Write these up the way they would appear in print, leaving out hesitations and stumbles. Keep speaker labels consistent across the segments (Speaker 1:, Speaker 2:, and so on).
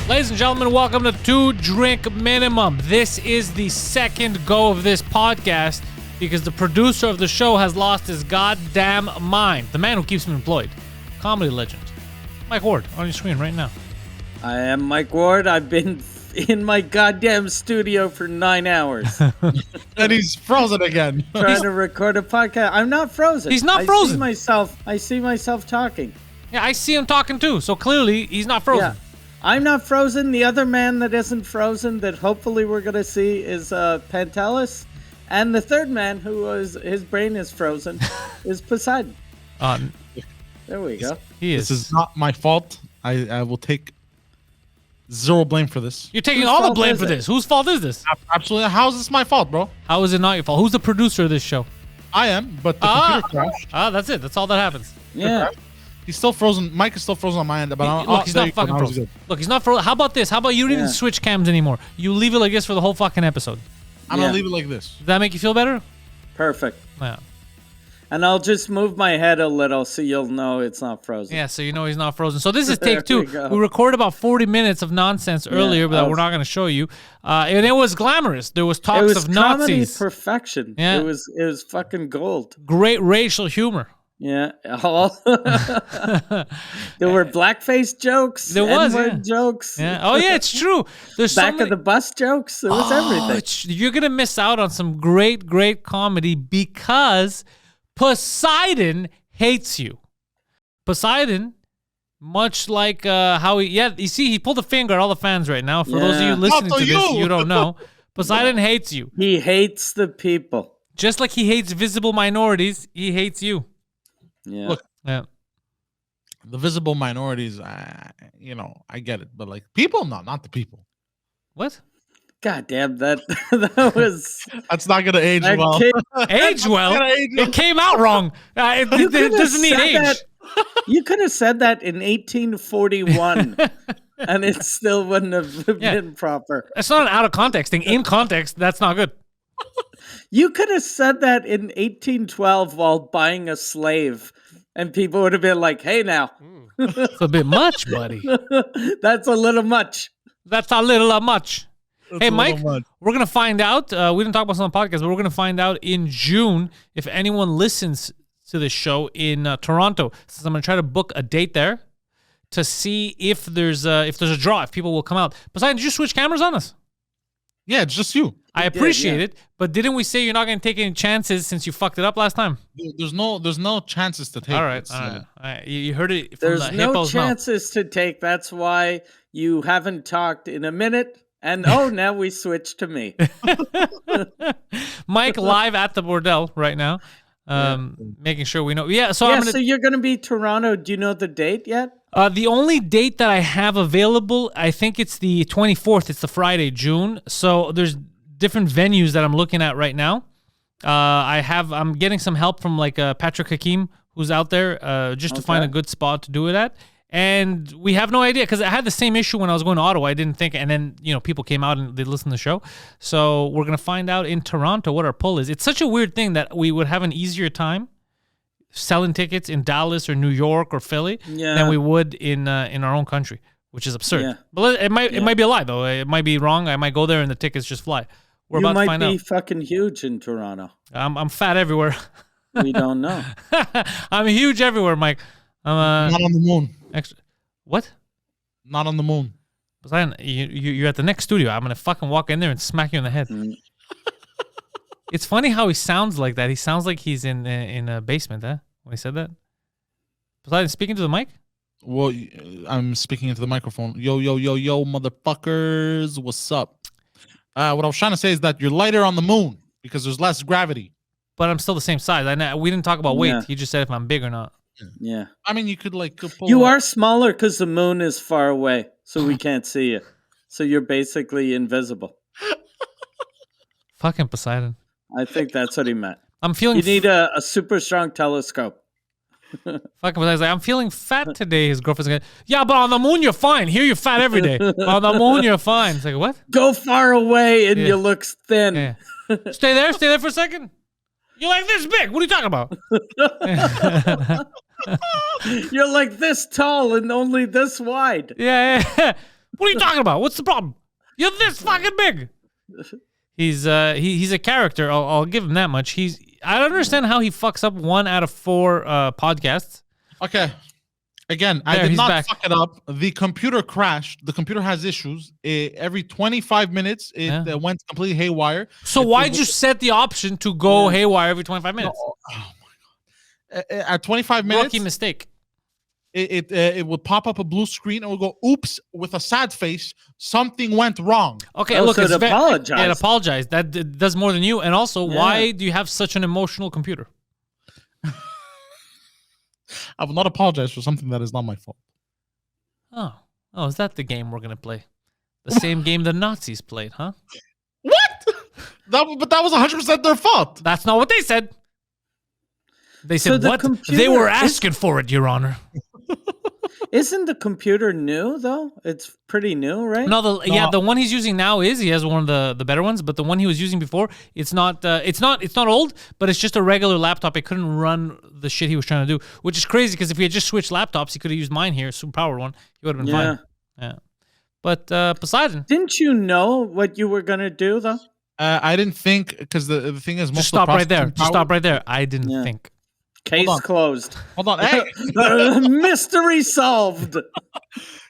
Speaker 1: Ladies and gentlemen, welcome to Two Drink Minimum. This is the second go of this podcast because the producer of the show has lost his goddamn mind. The man who keeps me employed. Comedy legend. Mike Ward, on your screen right now.
Speaker 2: I am Mike Ward. I've been in my goddamn studio for 9 hours.
Speaker 3: And he's frozen again.
Speaker 2: Trying to record a podcast. I'm not frozen.
Speaker 1: He's not frozen.
Speaker 2: I see myself talking.
Speaker 1: Yeah, I see him talking too, so clearly he's not frozen.
Speaker 2: Yeah. I'm not frozen. The other man that isn't frozen that hopefully we're going to see is Pantelis. And the third man his brain is frozen is Poseidon. There we go.
Speaker 1: This
Speaker 3: is not my fault. I will take zero blame for this.
Speaker 1: You're taking all the blame for this. Whose fault is this?
Speaker 3: Absolutely. How is this my fault, bro?
Speaker 1: How is it not your fault? Who's the producer of this show?
Speaker 3: I am, but the computer crashed.
Speaker 1: That's it. That's all that happens.
Speaker 2: Yeah.
Speaker 3: He's still frozen. Mike is still frozen on my end. But
Speaker 1: Look, he's not fucking frozen. Look, he's not frozen. How about this? How about you don't even switch cams anymore? You leave it like this for the whole fucking episode.
Speaker 3: I'm going to leave it like this.
Speaker 1: Does that make you feel better?
Speaker 2: Perfect.
Speaker 1: Yeah.
Speaker 2: And I'll just move my head a little so you'll know it's not frozen.
Speaker 1: Yeah, so you know he's not frozen. So this is take two. We recorded about 40 minutes of nonsense earlier, but we're not going to show you. And it was glamorous. There was talks of Nazis.
Speaker 2: Perfection.
Speaker 1: Yeah.
Speaker 2: It was fucking gold.
Speaker 1: Great racial humor.
Speaker 2: Yeah. There were blackface jokes.
Speaker 1: There was
Speaker 2: jokes.
Speaker 1: Yeah. Oh yeah, it's true. There's
Speaker 2: back of the bus jokes. There was everything.
Speaker 1: You're gonna miss out on some great comedy because Poseidon hates you. Poseidon, much like how you see, he pulled a finger at all the fans right now. For those of you listening to this, you don't know. Poseidon hates you.
Speaker 2: He hates the people.
Speaker 1: Just like he hates visible minorities, he hates you.
Speaker 2: Yeah.
Speaker 3: Look,
Speaker 1: the
Speaker 3: visible minorities, I get it, but like people, not the people.
Speaker 1: What?
Speaker 2: God damn, that was.
Speaker 3: That's not gonna age well.
Speaker 1: Age well? It came out wrong. It doesn't need age.
Speaker 2: You could have said that in 1841, and it still wouldn't have been proper.
Speaker 1: That's not an out of context thing. In context, that's not good.
Speaker 2: You could have said that in 1812 while buying a slave, and people would have been like, "Hey, now,
Speaker 1: it's a bit much, buddy.
Speaker 2: That's a little much.
Speaker 1: That's a little much." Hey, Mike, we're going to find out. We didn't talk about this on the podcast, but we're going to find out in June if anyone listens to this show in Toronto. Since I'm going to try to book a date there to see if there's a draw, if people will come out. Besides, did you switch cameras on us?
Speaker 3: Yeah, it's just you.
Speaker 1: I appreciate it, but didn't we say you're not going to take any chances since you fucked it up last time?
Speaker 3: There's no chances to take.
Speaker 1: All right. You heard it from
Speaker 2: There's
Speaker 1: the
Speaker 2: no
Speaker 1: hippo's
Speaker 2: chances to take. That's why you haven't talked in a minute. And now we switch to me.
Speaker 1: Mike live at the bordel right now, making sure we know. Yeah, so
Speaker 2: so you're going to be Toronto. Do you know the date yet?
Speaker 1: The only date that I have available, I think it's the 24th. It's the Friday, June. So there's different venues that I'm looking at right now. I'm getting some help from like Patrick Hakeem, who's out there, just to find a good spot to do it at. And we have no idea because I had the same issue when I was going to Ottawa. I didn't think, and then people came out and they listened to the show. So we're gonna find out in Toronto what our pull is. It's such a weird thing that we would have an easier time selling tickets in Dallas or New York or Philly than we would in our own country, which is absurd. Yeah. But it might be a lie though. It might be wrong. I might go there and the tickets just fly. We're about to find out.
Speaker 2: You might be fucking huge in Toronto.
Speaker 1: I'm fat everywhere.
Speaker 2: We don't know.
Speaker 1: I'm huge everywhere, Mike.
Speaker 3: I'm not on the moon.
Speaker 1: What?
Speaker 3: Not on the moon.
Speaker 1: Poseidon, you're at the next studio. I'm gonna fucking walk in there and smack you in the head. It's funny how he sounds like that. He sounds like he's in a basement, when he said that. Poseidon, speaking to the mic?
Speaker 3: Well, I'm speaking into the microphone. Yo, motherfuckers, what's up? What I was trying to say is that you're lighter on the moon because there's less gravity.
Speaker 1: But I'm still the same size. We didn't talk about weight.
Speaker 2: Yeah.
Speaker 1: He just said if I'm big or not.
Speaker 2: Yeah.
Speaker 3: I mean, you could pull
Speaker 2: You are smaller because the moon is far away, so we can't see you. So you're basically invisible.
Speaker 1: Fucking Poseidon.
Speaker 2: I think that's what he meant.
Speaker 1: I'm feeling.
Speaker 2: You need a super strong telescope.
Speaker 1: Fucking Poseidon's like, I'm feeling fat today. His girlfriend's like, yeah, but on the moon you're fine. Here you're fat every day. On the moon you're fine. It's like, what?
Speaker 2: Go far away and you look thin.
Speaker 1: Yeah. Stay there for a second. You're like this big. What are you talking about?
Speaker 2: You're like this tall and only this wide.
Speaker 1: Yeah. What are you talking about? What's the problem? You're this fucking big. He's a character. I'll give him that much. I don't understand how he fucks up 1 out of 4 podcasts.
Speaker 3: Okay. Again, I did not fuck it up. The computer crashed. The computer has issues. Every 25 minutes, it went completely haywire.
Speaker 1: So why'd you set the option to go haywire every 25 minutes?
Speaker 3: Oh my God. At 25 minutes.
Speaker 1: Rookie mistake.
Speaker 3: It would pop up a blue screen and would go, oops, with a sad face. Something went wrong.
Speaker 1: Okay, look,
Speaker 2: so it apologized.
Speaker 1: It apologized. That does more than you. And also, why do you have such an emotional computer?
Speaker 3: I will not apologize for something that is not my fault.
Speaker 1: Oh, is that the game we're gonna play? The same game the Nazis played, huh?
Speaker 3: What? But that was 100% their fault.
Speaker 1: That's not what they said. They said what? They were asking for it, Your Honor.
Speaker 2: Isn't the computer new though? It's pretty new, right?
Speaker 1: No, the one he's using now he has one of the better ones, but the one he was using before, it's not old, but it's just a regular laptop. It couldn't run the shit he was trying to do, which is crazy because if he had just switched laptops, he could have used mine here, super powered one. He would have been fine. Yeah. But Poseidon,
Speaker 2: didn't you know what you were gonna do though?
Speaker 3: I didn't think, because the thing is,
Speaker 1: just stop right there. Just stop right there. I didn't think.
Speaker 2: Case closed.
Speaker 3: Hold on. Hey.
Speaker 2: Mystery solved.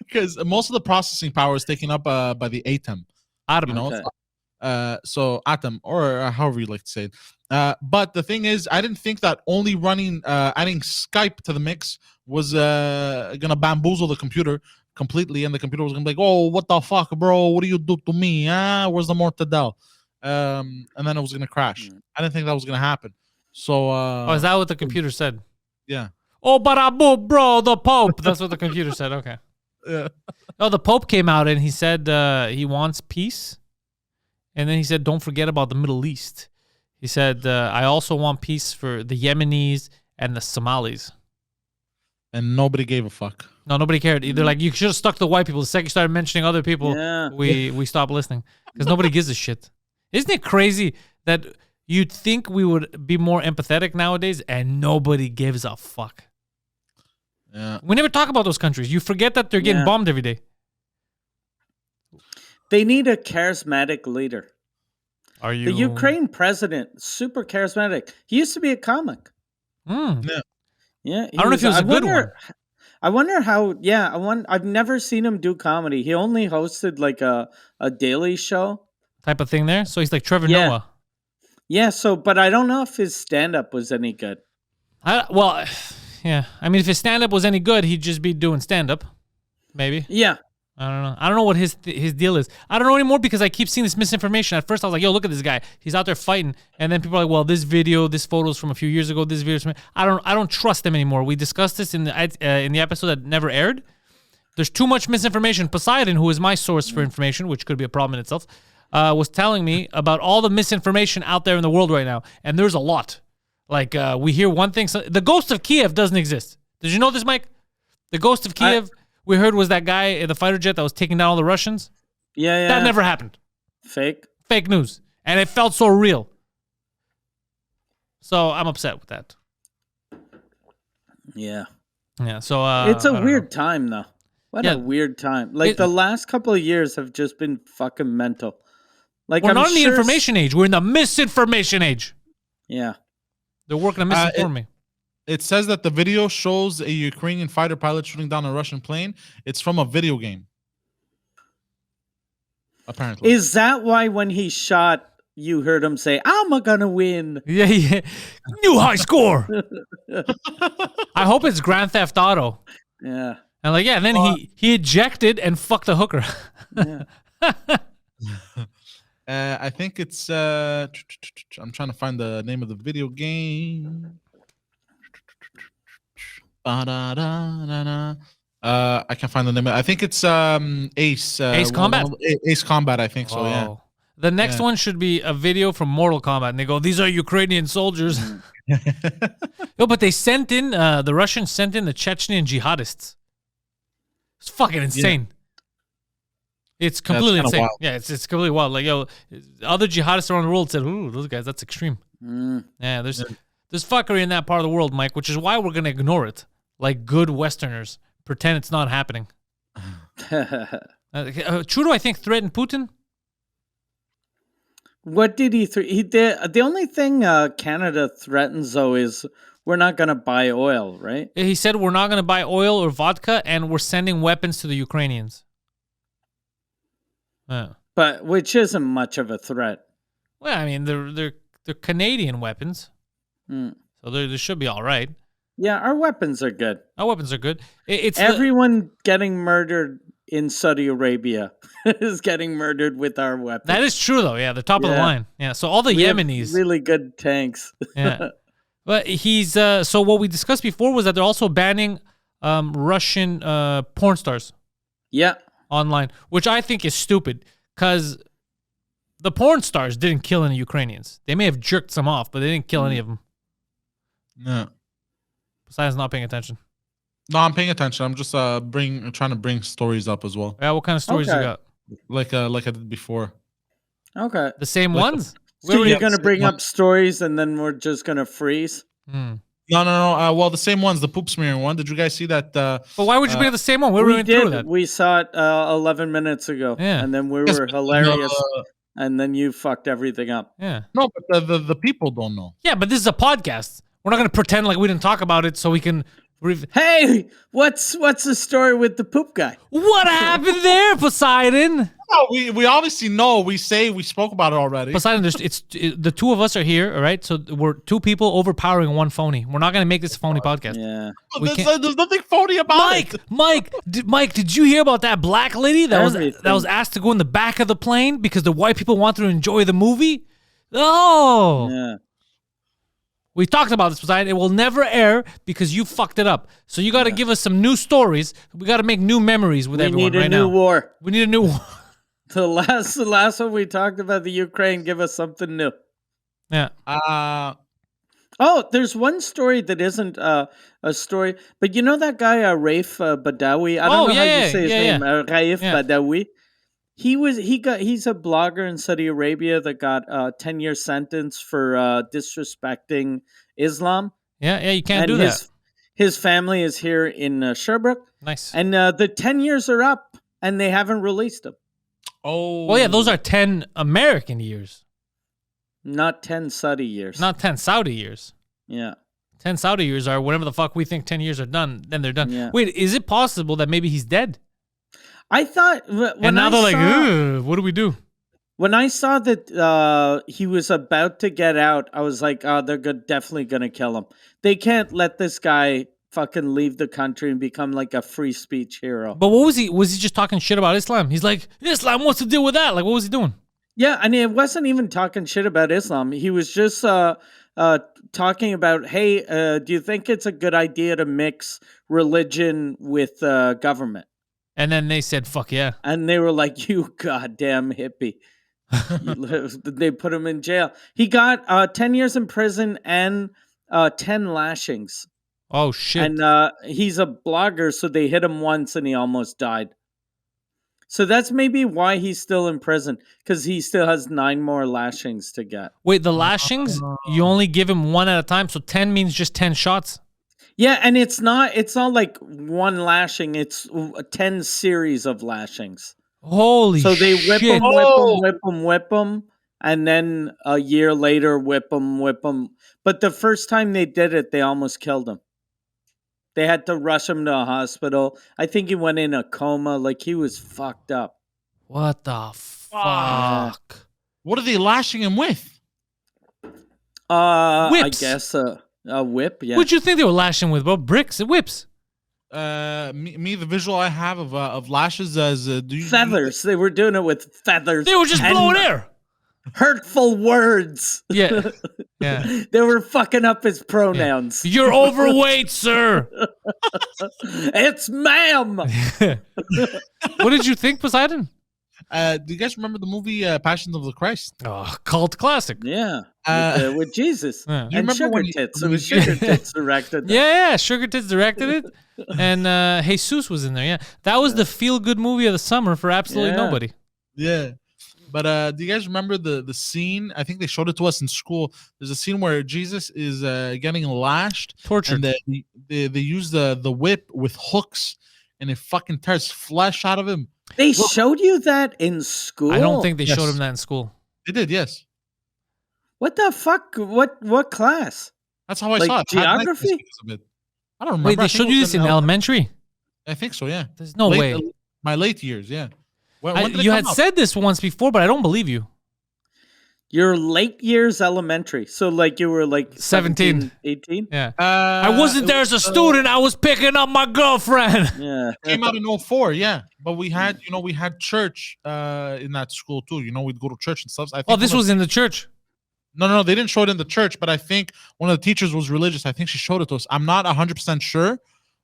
Speaker 3: Because most of the processing power is taken up by the Atom.
Speaker 1: Atom.
Speaker 3: You know? So Atom, or however you like to say it. But the thing is, I didn't think that only adding Skype to the mix was going to bamboozle the computer completely. And the computer was going to be like, oh, what the fuck, bro? What do you do to me? Where's the mortadel? And then it was going to crash. I didn't think that was going to happen. So,
Speaker 1: is that what the computer said?
Speaker 3: Yeah.
Speaker 1: Oh, barabu, bro, the Pope. That's what the computer said. Okay.
Speaker 3: Yeah.
Speaker 1: Oh, the Pope came out and he said he wants peace. And then he said, don't forget about the Middle East. He said, I also want peace for the Yemenis and the Somalis.
Speaker 3: And nobody gave a fuck.
Speaker 1: No, nobody cared. They're like, you should have stuck to white people. The second you started mentioning other people, we stopped listening. Because nobody gives a shit. Isn't it crazy that you'd think we would be more empathetic nowadays and nobody gives a fuck?
Speaker 3: Yeah.
Speaker 1: We never talk about those countries. You forget that they're getting bombed every day.
Speaker 2: They need a charismatic leader.
Speaker 1: The
Speaker 2: Ukraine president, super charismatic. He used to be a comic.
Speaker 3: Yeah.
Speaker 2: Yeah.
Speaker 1: I don't know if he was a good one.
Speaker 2: I wonder how. Yeah, I've never seen him do comedy. He only hosted like a daily show
Speaker 1: type of thing there. So he's like Trevor Noah.
Speaker 2: Yeah. So, but I don't know if his stand-up was any good.
Speaker 1: Yeah. I mean, if his stand-up was any good, he'd just be doing stand-up. Maybe.
Speaker 2: Yeah.
Speaker 1: I don't know. I don't know what his deal is. I don't know anymore because I keep seeing this misinformation. At first, I was like, yo, look at this guy. He's out there fighting. And then people are like, well, this photo's from a few years ago. This video's from... I don't trust him anymore. We discussed this in the episode that never aired. There's too much misinformation. Poseidon, who is my source for information, which could be a problem in itself, was telling me about all the misinformation out there in the world right now. And there's a lot. Like, we hear one thing. So, the ghost of Kiev doesn't exist. Did you know this, Mike? The ghost of Kiev... we heard was that guy in the fighter jet that was taking down all the Russians.
Speaker 2: Yeah.
Speaker 1: That never happened.
Speaker 2: Fake
Speaker 1: news. And it felt so real. So I'm upset with that.
Speaker 2: Yeah.
Speaker 1: Yeah, so...
Speaker 2: it's a weird time, though. What a weird time. Like, the last couple of years have just been fucking mental. Like,
Speaker 1: we're not in the information age. We're in the misinformation age.
Speaker 2: Yeah.
Speaker 1: They're working to misinform me.
Speaker 3: It says that the video shows a Ukrainian fighter pilot shooting down a Russian plane. It's from a video game. Apparently.
Speaker 2: Is that why when he shot, you heard him say, I'm gonna win?
Speaker 1: Yeah. New high score. I hope it's Grand Theft Auto.
Speaker 2: Yeah.
Speaker 1: And and then he ejected and fucked the hooker.
Speaker 2: Yeah.
Speaker 3: I think it's... I'm trying to find the name of the video game. I can't find the name. I think it's Ace.
Speaker 1: Ace Combat?
Speaker 3: Ace Combat, I think so, yeah.
Speaker 1: The next one should be a video from Mortal Kombat. And they go, these are Ukrainian soldiers. No, but they sent in, the Russians sent in the Chechnyan jihadists. It's fucking insane. Yeah. It's completely insane. Wild. Yeah, it's completely wild. Like, yo, other jihadists around the world said, ooh, those guys, that's extreme. Yeah, there's fuckery in that part of the world, Mike, which is why we're going to ignore it. Like good Westerners. Pretend it's not happening. Trudeau, I think, threatened Putin.
Speaker 2: What did he? He did. The only thing Canada threatens though is we're not going to buy oil, right?
Speaker 1: He said we're not going to buy oil or vodka, and we're sending weapons to the Ukrainians.
Speaker 2: But which isn't much of a threat.
Speaker 1: Well, I mean, they're Canadian weapons, so they should be all right.
Speaker 2: Yeah, our weapons are good.
Speaker 1: Our weapons are good. It's
Speaker 2: everyone getting murdered in Saudi Arabia is getting murdered with our weapons.
Speaker 1: That is true, though. Yeah, the top of the line. Yeah, so all the Yemenis,
Speaker 2: have really good tanks.
Speaker 1: Yeah, but he's so what we discussed before was that they're also banning Russian porn stars.
Speaker 2: Yeah,
Speaker 1: online, which I think is stupid because the porn stars didn't kill any Ukrainians. They may have jerked some off, but they didn't kill any of them.
Speaker 3: No.
Speaker 1: Besides not paying attention.
Speaker 3: No, I'm paying attention. I'm just trying to bring stories up as well.
Speaker 1: Yeah, what kind of stories you got?
Speaker 3: Like I did before.
Speaker 2: Okay.
Speaker 1: The same ones?
Speaker 2: So you're gonna bring up stories and then we're just gonna freeze?
Speaker 3: No. Well, the same ones, the poop smearing one. Did you guys see that?
Speaker 1: But why would you bring up the same one? We went through that.
Speaker 2: We saw it 11 minutes ago.
Speaker 1: Yeah.
Speaker 2: And then we were hilarious. And then you fucked everything up.
Speaker 1: Yeah.
Speaker 3: No, but the people don't know.
Speaker 1: Yeah, but this is a podcast. We're not going to pretend like we didn't talk about it so we can...
Speaker 2: Hey, what's the story with the poop guy?
Speaker 1: What happened there, Poseidon?
Speaker 3: No, we obviously know. We spoke about it already.
Speaker 1: Poseidon, the two of us are here, all right? So we're two people overpowering one phony. We're not going to make this a phony podcast.
Speaker 2: Yeah.
Speaker 3: There's nothing phony about it.
Speaker 1: Mike, did you hear about that black lady that was asked to go in the back of the plane because the white people wanted to enjoy the movie? Oh.
Speaker 2: Yeah.
Speaker 1: We talked about this, Poseidon. It will never air because you fucked it up. So you got to give us some new stories. We got to make new memories with everyone right now.
Speaker 2: We need a new war.
Speaker 1: We need a new war.
Speaker 2: The last one we talked about the Ukraine. Give us something new.
Speaker 1: Yeah.
Speaker 2: Oh, there's one story that isn't a story, but you know that guy Raif Badawi. I don't know how you say his name. Raif Badawi. He's a blogger in Saudi Arabia that got a 10-year sentence for disrespecting Islam.
Speaker 1: Yeah, you can't do that.
Speaker 2: His family is here in Sherbrooke.
Speaker 1: Nice.
Speaker 2: And the 10 years are up, and they haven't released him.
Speaker 3: Oh.
Speaker 1: Well, yeah, those are 10 American years.
Speaker 2: Not 10 Saudi years.
Speaker 1: Not 10 Saudi years.
Speaker 2: Yeah.
Speaker 1: 10 Saudi years are whatever the fuck we think 10 years are done, then they're done.
Speaker 2: Yeah.
Speaker 1: Wait, is it possible that maybe he's dead?
Speaker 2: I thought...
Speaker 1: And now they're like, what do we do?
Speaker 2: When I saw that he was about to get out, I was like, oh, they're definitely going to kill him. They can't let this guy fucking leave the country and become like a free speech hero.
Speaker 1: But what was he? Was he just talking shit about Islam? He's like, Islam, what's the deal with that? Like, what was he doing?
Speaker 2: Yeah, and it wasn't even talking shit about Islam. He was just talking about, hey, do you think it's a good idea to mix religion with government?
Speaker 1: And then they said, fuck yeah.
Speaker 2: And they were like, you goddamn hippie. They put him in jail. He got 10 years in prison and 10 lashings.
Speaker 1: Oh, shit.
Speaker 2: And he's a blogger, so they hit him once and he almost died. So that's maybe why he's still in prison, because he still has 9 more lashings to get.
Speaker 1: Wait, the lashings, you only give him one at a time, so 10 means just 10 shots?
Speaker 2: Yeah, and it's not like one lashing, it's 10 series of lashings.
Speaker 1: Holy shit.
Speaker 2: So they whip him, and then a year later whip him. But the first time they did it, they almost killed him. They had to rush him to a hospital. I think he went in a coma, like he was fucked up.
Speaker 1: What the fuck?
Speaker 3: What are they lashing him with?
Speaker 1: Whips.
Speaker 2: I guess a whip, yeah.
Speaker 1: What'd you think they were lashing with, bro? Bricks and whips?
Speaker 3: The visual I have of lashes as
Speaker 2: feathers. They were doing it with feathers.
Speaker 1: They were just blowing air.
Speaker 2: Hurtful words.
Speaker 1: Yeah.
Speaker 2: They were fucking up his pronouns.
Speaker 1: Yeah. You're overweight, sir.
Speaker 2: It's ma'am.
Speaker 1: What did you think, Poseidon?
Speaker 3: Do you guys remember the movie Passions of the Christ?
Speaker 1: Oh, cult classic.
Speaker 2: Yeah, with Jesus.
Speaker 1: Yeah.
Speaker 2: And Sugar Tits. It was Sugar Tits directed.
Speaker 1: Yeah, Sugar Tits directed it. And Jesus was in there, yeah. That was the feel-good movie of the summer for absolutely nobody.
Speaker 3: Yeah. But do you guys remember the scene? I think they showed it to us in school. There's a scene where Jesus is getting lashed.
Speaker 1: Tortured.
Speaker 3: And they use the whip with hooks, and it fucking tears flesh out of him.
Speaker 2: They showed you that in school?
Speaker 1: I don't think they showed him that in school.
Speaker 3: They did, yes.
Speaker 2: What the fuck? What class?
Speaker 3: That's how I saw it.
Speaker 2: Geography?
Speaker 3: I don't remember.
Speaker 1: Wait, they showed you this in elementary?
Speaker 3: I think so, yeah.
Speaker 1: There's no way.
Speaker 3: My late years, yeah. When did
Speaker 1: you had said this once before, but I don't believe you.
Speaker 2: Your late years elementary. So like you were like 17, 18?
Speaker 1: Yeah. I wasn't there as a student. I was picking up my girlfriend.
Speaker 2: Yeah.
Speaker 3: Came out in 04, yeah. But we had, we had church in that school too. We'd go to church and stuff. I think
Speaker 1: this was in the church.
Speaker 3: No, they didn't show it in the church, but I think one of the teachers was religious. I think she showed it to us. I'm not 100% sure,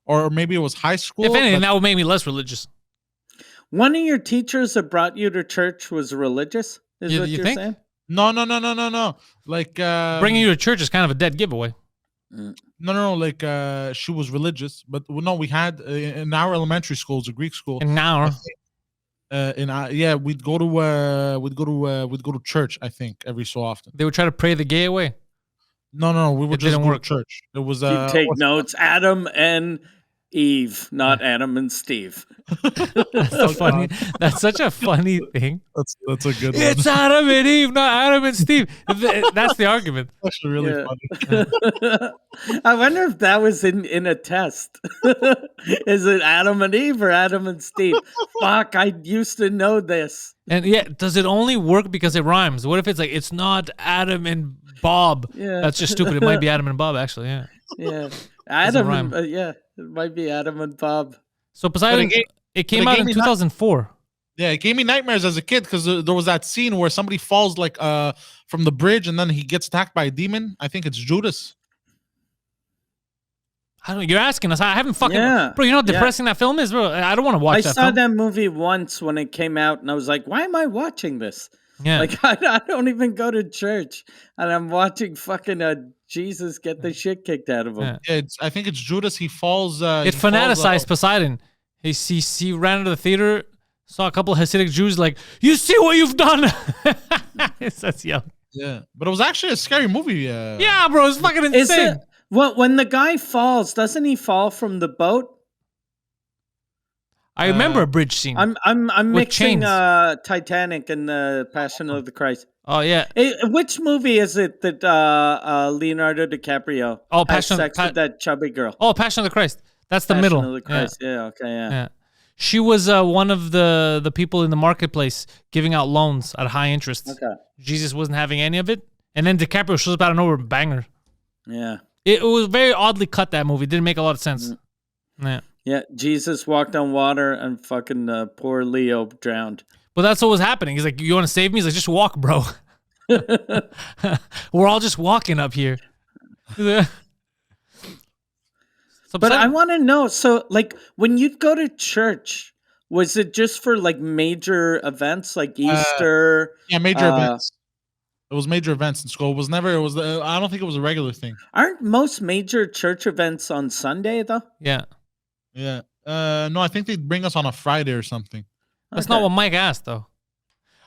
Speaker 3: or maybe it was high school.
Speaker 1: If anything, that would make me less religious.
Speaker 2: One of your teachers that brought you to church was religious? Is what you're saying?
Speaker 3: No. Like
Speaker 1: bringing you to church is kind of a dead giveaway.
Speaker 3: No. Like she was religious, but no, we had in our elementary school, it's a Greek school.
Speaker 1: And now,
Speaker 3: we'd go to church. I think every so often
Speaker 1: they would try to pray the gay away.
Speaker 3: No, we would just go to church. It was
Speaker 2: you take notes, Adam and Eve, not Adam and Steve.
Speaker 1: That's such a funny thing.
Speaker 3: That's a good one.
Speaker 1: It's Adam and Eve, not Adam and Steve. That's the argument.
Speaker 3: That's actually really funny.
Speaker 2: I wonder if that was in a test. Is it Adam and Eve or Adam and Steve? Fuck, I used to know this.
Speaker 1: And does it only work because it rhymes? What if it's like, it's not Adam and Bob?
Speaker 2: Yeah.
Speaker 1: That's just stupid. It might be Adam and Bob, actually, yeah.
Speaker 2: Yeah. Adam, it might be Adam and Bob.
Speaker 1: So Poseidon, it came out in 2004.
Speaker 3: Yeah, it gave me nightmares as a kid because there was that scene where somebody falls like from the bridge and then he gets attacked by a demon. I think it's Judas.
Speaker 1: I don't know. You're asking us. I haven't fucking... Bro, you know how depressing that film is, bro? I don't want to watch that film.
Speaker 2: I saw that movie once when it came out and I was like, why am I watching this?
Speaker 1: Yeah.
Speaker 2: Like, I don't even go to church and I'm watching fucking Jesus get the shit kicked out of him.
Speaker 3: Yeah, I think it's Judas. He falls...
Speaker 1: it fanaticized Poseidon. He ran into the theater, saw a couple of Hasidic Jews like, you see what you've done? That's young.
Speaker 3: Yeah, but it was actually a scary movie.
Speaker 1: Yeah, bro, it's fucking insane.
Speaker 2: When the guy falls, doesn't he fall from the boat?
Speaker 1: I remember a bridge scene.
Speaker 2: I'm mixing Titanic and the Passion of the Christ.
Speaker 1: Oh yeah.
Speaker 2: Which movie is it that Leonardo DiCaprio has sex with that chubby girl?
Speaker 1: Oh, Passion of the Christ. That's the middle.
Speaker 2: Passion of the Christ. Yeah. Okay. Yeah.
Speaker 1: She was one of the people in the marketplace giving out loans at high interest.
Speaker 2: Okay.
Speaker 1: Jesus wasn't having any of it, and then DiCaprio shows up out of nowhere, banger.
Speaker 2: Yeah.
Speaker 1: It was very oddly cut. That movie didn't make a lot of sense. Yeah.
Speaker 2: Yeah. Jesus walked on water and fucking poor Leo drowned.
Speaker 1: But that's what was happening. He's like, "You want to save me?" He's like, "Just walk, bro." We're all just walking up here.
Speaker 2: But I want to know, so like when you'd go to church, was it just for like major events like Easter?
Speaker 3: Yeah, major events. It was major events in school. I don't think it was a regular thing.
Speaker 2: Aren't most major church events on Sunday though?
Speaker 1: Yeah.
Speaker 3: Yeah. No, I think they'd bring us on a Friday or something.
Speaker 1: That's not what Mike asked though.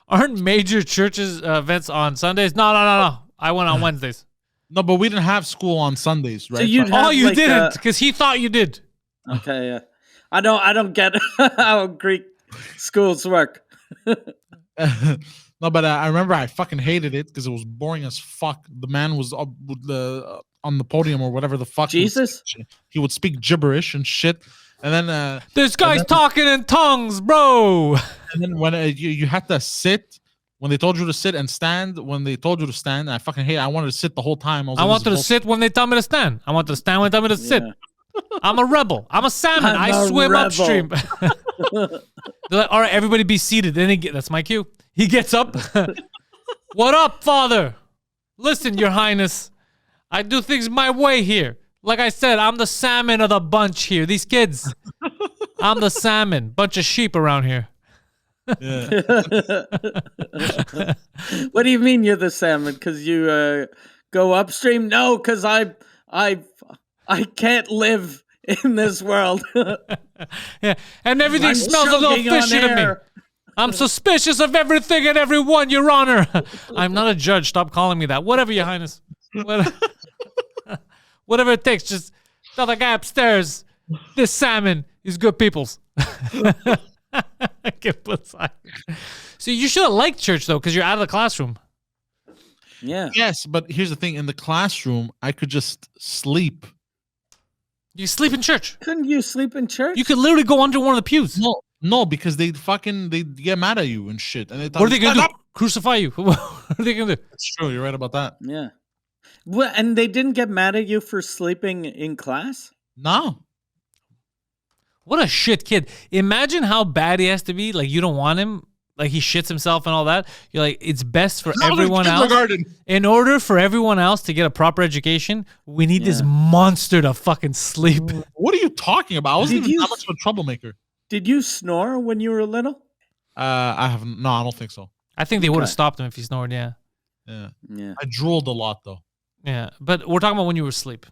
Speaker 1: Aren't major churches events on Sundays? No. I went on Wednesdays.
Speaker 3: No, but we didn't have school on Sundays, right?
Speaker 2: So you
Speaker 1: didn't, because he thought you did.
Speaker 2: Okay, yeah. I don't get how Greek schools work.
Speaker 3: No, but I remember I fucking hated it because it was boring as fuck. The man was up with on the podium or whatever the fuck.
Speaker 2: Jesus?
Speaker 3: He would speak gibberish and shit. And then...
Speaker 1: this guy's talking in tongues, bro!
Speaker 3: And then when you had to sit... When they told you to sit and stand, when they told you to stand, I fucking hate it. I wanted to sit the whole time.
Speaker 1: I wanted to sit when they tell me to stand. I want to stand when they tell me to sit. I'm a rebel. I'm a salmon. I swim upstream. They're like, all right, everybody be seated. Then that's my cue. He gets up. What up, father? Listen, your highness. I do things my way here. Like I said, I'm the salmon of the bunch here. These kids. I'm the salmon. Bunch of sheep around here.
Speaker 3: Yeah.
Speaker 2: What do you mean you're the salmon? Because you go upstream? No, because I can't live in this world.
Speaker 1: Yeah, and everything smells a little fishy to me. I'm suspicious of everything and everyone, Your Honor. I'm not a judge. Stop calling me that. Whatever, Your Highness. Whatever it takes. Just tell the guy upstairs, this salmon is good people's. Get Poseidon. So you should have liked church though, because you're out of the classroom.
Speaker 2: Yeah.
Speaker 3: Yes, but here's the thing: in the classroom, I could just sleep.
Speaker 1: You sleep in church.
Speaker 2: Couldn't you sleep in church?
Speaker 1: You could literally go under one of the pews.
Speaker 3: No, because they get mad at you and shit. And
Speaker 1: What are they gonna do? Crucify you? What are they gonna do?
Speaker 3: That's true. You're right about that.
Speaker 2: Yeah. Well, and they didn't get mad at you for sleeping in class?
Speaker 3: No.
Speaker 1: What a shit kid. Imagine how bad he has to be. Like, you don't want him. Like, he shits himself and all that. You're like, it's best for everyone else. In order for everyone else to get a proper education, we need this monster to fucking sleep.
Speaker 3: What are you talking about? I wasn't even that much of a troublemaker.
Speaker 2: Did you snore when you were little?
Speaker 3: I haven't. No, I don't think so.
Speaker 1: I think they would have stopped him if he snored,
Speaker 3: Yeah. I drooled a lot, though.
Speaker 1: Yeah, but we're talking about when you were asleep.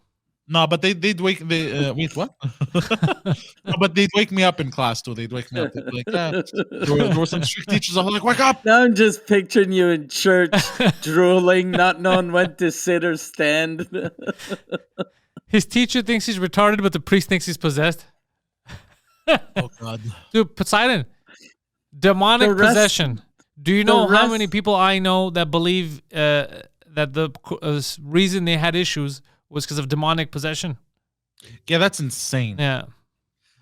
Speaker 3: No, but they'd wake. Wait, what? No, but they'd wake me up in class too. They'd wake me up. They'd be like, there were some strict teachers. I was like, wake up!
Speaker 2: Now I'm just picturing you in church, drooling, not knowing when to sit or stand.
Speaker 1: His teacher thinks he's retarded, but the priest thinks he's possessed.
Speaker 3: Oh God,
Speaker 1: dude, Poseidon, demonic possession. Do you know how many people I know that believe that the reason they had issues was because of demonic possession?
Speaker 3: Yeah, that's insane.
Speaker 1: Yeah.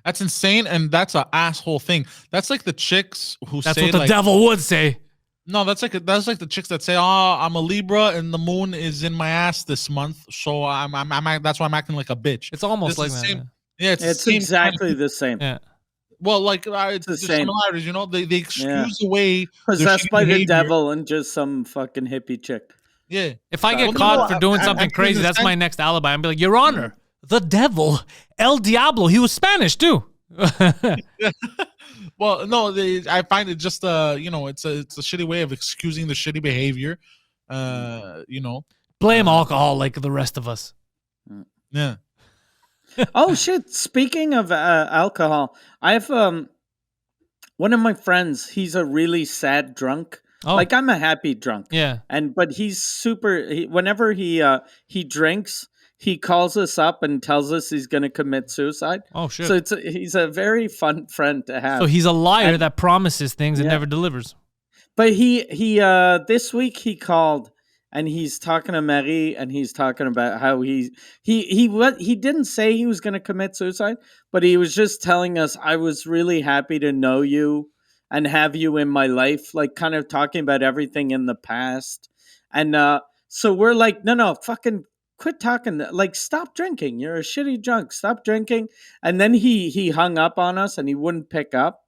Speaker 3: That's insane, and that's an asshole thing. That's like the chicks who
Speaker 1: that's
Speaker 3: say
Speaker 1: what the devil would say.
Speaker 3: No, that's like the chicks that say, "Oh, I'm a Libra and the moon is in my ass this month, so I'm that's why I'm acting like a bitch."
Speaker 1: It's almost like that.
Speaker 3: Same, yeah,
Speaker 2: it's exactly the same.
Speaker 1: Yeah.
Speaker 3: Well, like it's the same. Similarities, you know, they excuse away
Speaker 2: possessed by the devil and just some fucking hippie chick.
Speaker 3: Yeah.
Speaker 1: If I get caught for doing something crazy, that's my next alibi. I'm be like, Your Honor, the devil, El Diablo, he was Spanish too.
Speaker 3: Well, no, I find it just you know, it's a shitty way of excusing the shitty behavior. You know,
Speaker 1: blame alcohol like the rest of us.
Speaker 3: Yeah.
Speaker 2: Oh shit! Speaking of alcohol, I have one of my friends. He's a really sad drunk. Oh. Like I'm a happy drunk.
Speaker 1: Yeah.
Speaker 2: But he's super. Whenever he drinks, he calls us up and tells us he's going to commit suicide.
Speaker 1: Oh shit!
Speaker 2: So he's a very fun friend to have.
Speaker 1: So he's a liar that promises things and never delivers.
Speaker 2: But he this week he called and he's talking to Marie and he's talking about how he didn't say he was going to commit suicide, but he was just telling us, I was really happy to know you and have you in my life, like kind of talking about everything in the past. And so we're like, no, fucking quit talking. Like, stop drinking. You're a shitty drunk. Stop drinking. And then he hung up on us and he wouldn't pick up.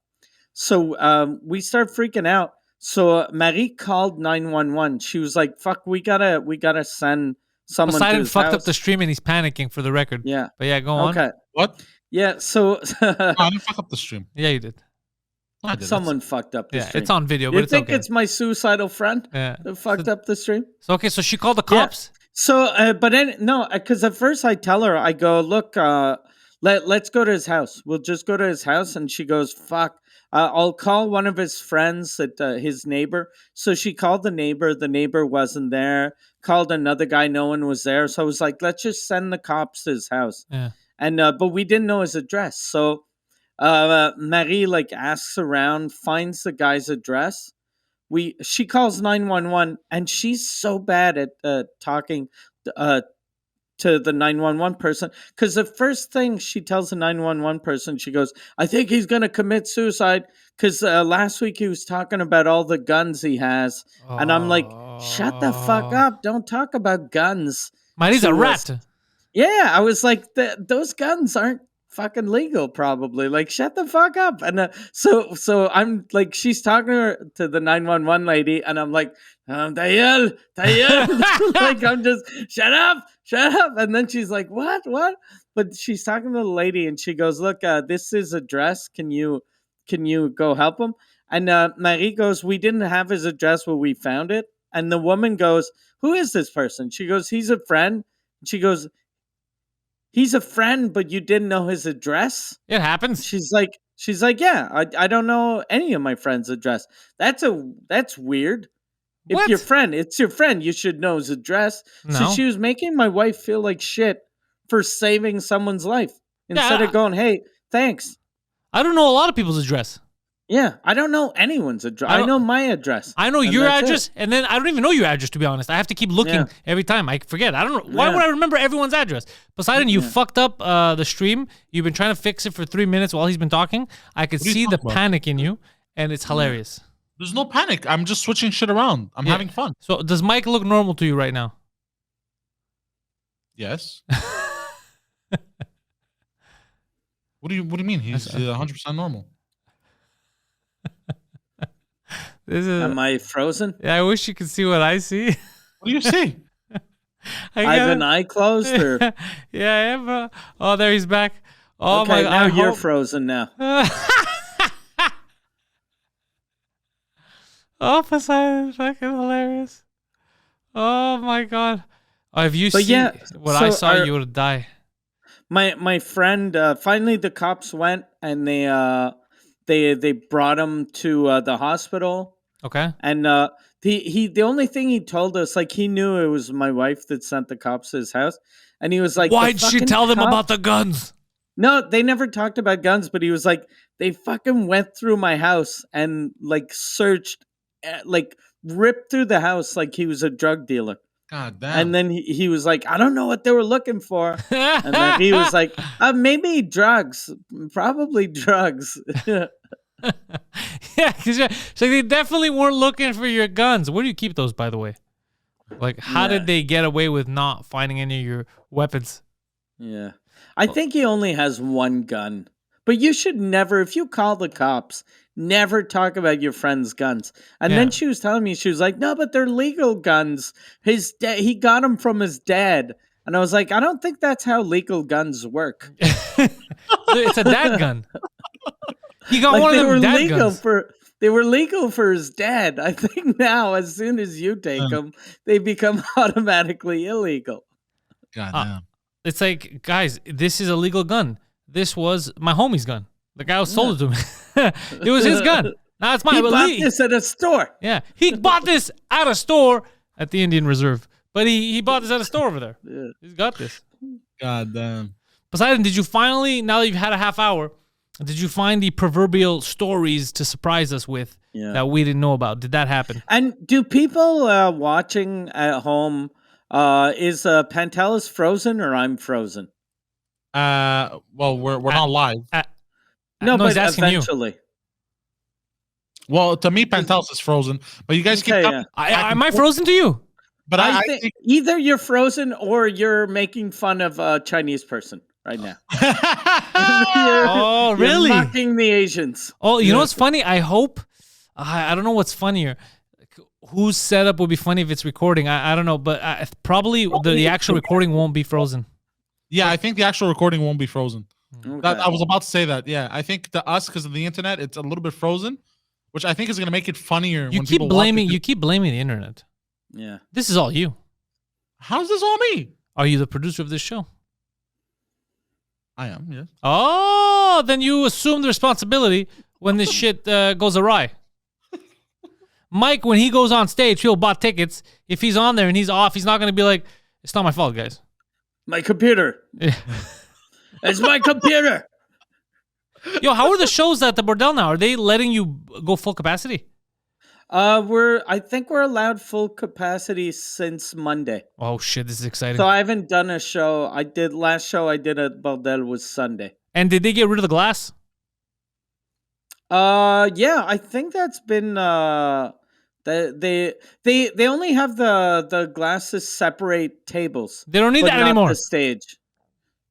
Speaker 2: So we start freaking out. So Marie called 911. She was like, "Fuck, we gotta send someone."
Speaker 1: Poseidon
Speaker 2: to his
Speaker 1: fucked
Speaker 2: house.
Speaker 1: up the stream and he's panicking for the record.
Speaker 2: Yeah,
Speaker 1: but yeah, go on.
Speaker 2: Okay,
Speaker 3: what?
Speaker 2: Yeah, so
Speaker 3: I didn't fuck up the stream.
Speaker 1: Yeah, you did.
Speaker 2: Someone fucked up the stream.
Speaker 1: It's on video.
Speaker 2: You
Speaker 1: but
Speaker 2: think
Speaker 1: okay.
Speaker 2: It's my suicidal friend that fucked up the stream?
Speaker 1: So okay, so she called the cops.
Speaker 2: Yeah. So, but no, because at first I tell her, I go, look, let's go to his house. We'll just go to his house, and she goes, fuck. I'll call one of his friends, his neighbor. So she called the neighbor. The neighbor wasn't there. Called another guy. No one was there. So I was like, let's just send the cops to his house.
Speaker 1: Yeah.
Speaker 2: And but we didn't know his address. So Marie like asks around, finds the guy's address. She calls 911, and she's so bad at talking to the 911 person, because the first thing she tells the 911 person, she goes, I think he's going to commit suicide because last week he was talking about all the guns he has. And I'm like, shut the fuck up. Don't talk about guns.
Speaker 1: Marie's a rat.
Speaker 2: Yeah, I was like, those guns aren't fucking legal, probably. Like, shut the fuck up. And so I'm like, she's talking to the 911 lady, and I'm like, Dayel. Like, I'm just, shut up. And then she's like, what? But she's talking to the lady, and she goes, look, this is his address. Can you go help him? And Marie goes, we didn't have his address when we found it. And the woman goes, who is this person? She goes, he's a friend. She goes, he's a friend, but you didn't know his address?
Speaker 1: It happens.
Speaker 2: She's like, yeah, I don't know any of my friend's address. That's weird. If
Speaker 1: What?
Speaker 2: it's your friend, you should know his address.
Speaker 1: No.
Speaker 2: So she was making my wife feel like shit for saving someone's life instead of going, hey, thanks.
Speaker 1: I don't know a lot of people's address.
Speaker 2: Yeah, I don't know anyone's address. I know my address.
Speaker 1: I know your address, and then I don't even know your address, to be honest. I have to keep looking every time. I forget. I don't know. Why would I remember everyone's address? Poseidon, you fucked up the stream. You've been trying to fix it for 3 minutes while he's been talking. I could see the panic in you, and it's hilarious.
Speaker 3: There's no panic. I'm just switching shit around. I'm having fun.
Speaker 1: So does Mike look normal to you right now?
Speaker 3: Yes. What do you mean? He's 100% normal.
Speaker 2: Am I frozen?
Speaker 1: Yeah, I wish you could see what I see.
Speaker 3: What do you see?
Speaker 2: I have an eye closed, or
Speaker 1: yeah, I am. Oh, there he's back. Oh
Speaker 2: okay,
Speaker 1: my God!
Speaker 2: Now you're frozen now.
Speaker 1: Oh, Poseidon, fucking hilarious. Oh my God! Oh, if you see what I saw, you would die.
Speaker 2: My friend, finally the cops went and they brought him to the hospital.
Speaker 1: Okay.
Speaker 2: And the only thing he told us, like, he knew it was my wife that sent the cops to his house, and he was like,
Speaker 1: "Why'd she tell them about the guns?"
Speaker 2: No, they never talked about guns, but he was like, they fucking went through my house and like searched, like ripped through the house like he was a drug dealer.
Speaker 3: God damn.
Speaker 2: And then he was like, I don't know what they were looking for. And then he was like, maybe drugs, probably drugs.
Speaker 1: Yeah, because so they definitely weren't looking for your guns. Where do you keep those, by the way? Like, how did they get away with not finding any of your weapons?
Speaker 2: Yeah. I think he only has one gun. But you should never, if you call the cops, never talk about your friend's guns. And then she was telling me, she was like, no, but they're legal guns. He got them from his dad. And I was like, I don't think that's how legal guns work.
Speaker 1: It's a dad gun. He got one of them dad guns.
Speaker 2: They were legal for his dad. I think now, as soon as you take them, they become automatically illegal.
Speaker 3: God damn.
Speaker 1: It's like, guys, this is a legal gun. This was my homie's gun. The guy who sold it to me. It was his gun. Now it's mine.
Speaker 2: He bought this at a store.
Speaker 1: Yeah, he bought this at a store at the Indian Reserve. But he bought this at a store over there. Yeah. He's got this.
Speaker 3: God damn.
Speaker 1: Poseidon, did you finally, now that you've had a half hour, did you find the proverbial stories to surprise us with that we didn't know about? Did that happen?
Speaker 2: And do people watching at home, is Pantelis frozen or I'm frozen?
Speaker 3: Well, we're not live.
Speaker 2: No, but
Speaker 1: eventually.
Speaker 3: You. Well, to me, Pantelis is frozen, but you guys keep.
Speaker 1: Am I frozen to you?
Speaker 2: But I think either you're frozen or you're making fun of a Chinese person right now.
Speaker 1: Oh, really?
Speaker 2: You're mocking the Asians.
Speaker 1: Oh, you know what's funny? I hope. I don't know what's funnier. Whose setup would be funny if it's recording? I don't know, but probably the actual recording won't be frozen.
Speaker 3: Yeah, I think the actual recording won't be frozen.
Speaker 2: Okay.
Speaker 3: I was about to say that. Yeah, I think to us, because of the internet, it's a little bit frozen, which I think is going to make it funnier.
Speaker 1: You keep blaming the internet.
Speaker 2: Yeah,
Speaker 1: this is all you.
Speaker 3: How's this all me?
Speaker 1: Are you the producer of this show?
Speaker 3: I am. Yes.
Speaker 1: Oh, then you assume the responsibility when this shit goes awry. Mike, when he goes on stage, he'll bought tickets. If he's on there and he's off, he's not going to be like, "It's not my fault, guys."
Speaker 2: My computer. Yeah. It's my computer.
Speaker 1: Yo, how are the shows at the Bordel now? Are they letting you go full capacity?
Speaker 2: I think we're allowed full capacity since Monday.
Speaker 1: Oh shit, this is exciting.
Speaker 2: So I haven't done a show. Last show I did at Bordel was Sunday.
Speaker 1: And did they get rid of the glass?
Speaker 2: Yeah, I think that's been they only have the glasses separate tables.
Speaker 1: They don't need that anymore.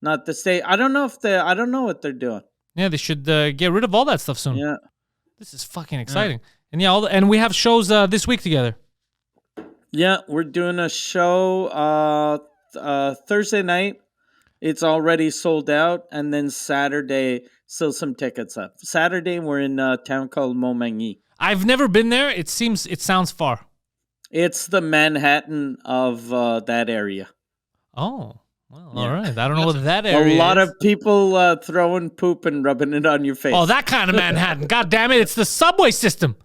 Speaker 2: Not the stage. I don't know what they're doing.
Speaker 1: Yeah, they should get rid of all that stuff soon.
Speaker 2: Yeah,
Speaker 1: this is fucking exciting. Yeah. And we have shows this week together.
Speaker 2: Yeah, we're doing a show Thursday night. It's already sold out, and then Saturday still some tickets up. Saturday we're in a town called Montmagny.
Speaker 1: I've never been there. It sounds far.
Speaker 2: It's the Manhattan of that area.
Speaker 1: Oh, well, all right. I don't know what that area is.
Speaker 2: A lot of people throwing poop and rubbing it on your face.
Speaker 1: Oh, that kind of Manhattan. God damn it. It's the subway system.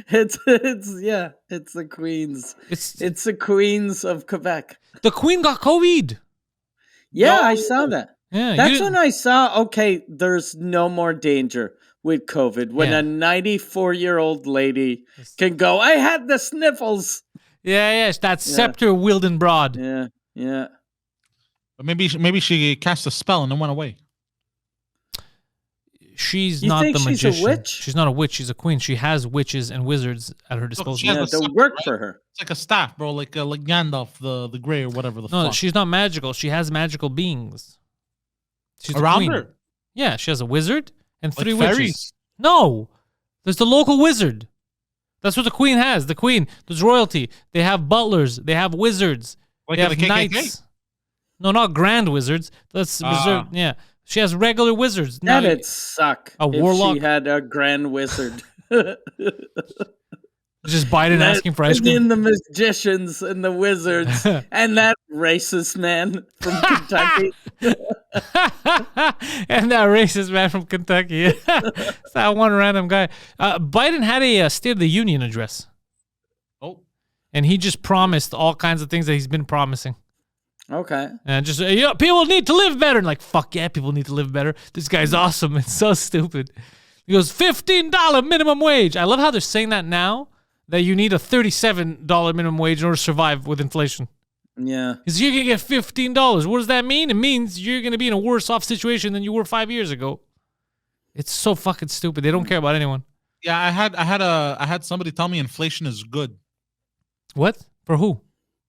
Speaker 2: It's the Queens. It's the Queens of Quebec.
Speaker 1: The Queen got COVID.
Speaker 2: Yeah, I saw that.
Speaker 1: Yeah,
Speaker 2: that's when I saw, okay, there's no more danger. with COVID when
Speaker 1: Yeah.
Speaker 2: a 94-year-old lady can go, I had the sniffles.
Speaker 1: Yeah, that scepter wielding broad.
Speaker 2: Yeah.
Speaker 3: But maybe she cast a spell and it went away.
Speaker 1: She's
Speaker 2: You
Speaker 1: not
Speaker 2: think
Speaker 1: the
Speaker 2: she's a
Speaker 1: magician.
Speaker 2: witch?
Speaker 1: She's not a witch. She's a queen. She has witches and wizards at her disposal.
Speaker 3: She has
Speaker 2: Yeah,
Speaker 3: a
Speaker 2: they'll
Speaker 3: scepter,
Speaker 2: work
Speaker 3: right?
Speaker 2: for her.
Speaker 3: It's like a staff, bro, like Gandalf, the Grey or whatever the fuck.
Speaker 1: No, she's not magical. She has magical beings. She's a
Speaker 3: Around
Speaker 1: queen.
Speaker 3: her?
Speaker 1: Yeah, she has a wizard and
Speaker 3: Like
Speaker 1: 3
Speaker 3: fairies?
Speaker 1: witches. No, there's the local wizard. That's what the queen has. The queen, there's royalty. They have butlers. They have wizards.
Speaker 3: Like
Speaker 1: they
Speaker 3: in
Speaker 1: have
Speaker 3: the KKK?
Speaker 1: knights. No, not grand wizards. That's reserved. Yeah, she has regular wizards. Now,
Speaker 2: That'd suck.
Speaker 1: a
Speaker 2: if
Speaker 1: warlock.
Speaker 2: she had a grand wizard.
Speaker 1: just Biden asking for ice cream.
Speaker 2: In the magicians and the wizards and that racist man from Kentucky.
Speaker 1: And that racist man from Kentucky. It's that one random guy. Biden had a State of the Union address.
Speaker 3: Oh.
Speaker 1: And he just promised all kinds of things that he's been promising.
Speaker 2: Okay.
Speaker 1: And just, people need to live better. And like, fuck yeah, people need to live better. This guy's awesome. It's so stupid. He goes, $15 minimum wage. I love how they're saying that now, that you need a $37 minimum wage in order to survive with inflation.
Speaker 2: Yeah.
Speaker 1: Because you're going to get $15. What does that mean? It means you're going to be in a worse off situation than you were 5 years ago. It's so fucking stupid. They don't care about anyone.
Speaker 3: Yeah, I had somebody tell me inflation is good.
Speaker 1: What? For who?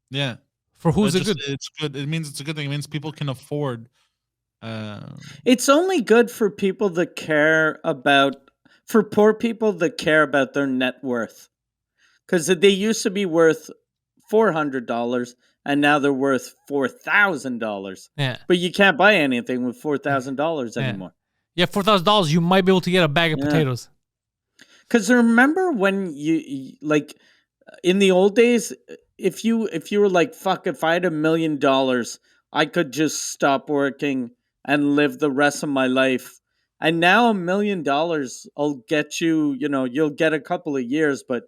Speaker 3: Yeah.
Speaker 1: For who's
Speaker 3: It's
Speaker 1: it good?
Speaker 3: It's good. It means it's a good thing. It means people can afford.
Speaker 2: It's only good for people that care about, for poor people that care about their net worth. Because they used to be worth $400 and now they're worth $4,000.
Speaker 1: Yeah.
Speaker 2: But you can't buy anything with $4,000 anymore.
Speaker 1: Yeah, $4,000, you might be able to get a bag of potatoes.
Speaker 2: Because remember when you like in the old days, if you were like, fuck, if I had $1 million, I could just stop working and live the rest of my life. And now $1 million will get you, you'll get a couple of years, but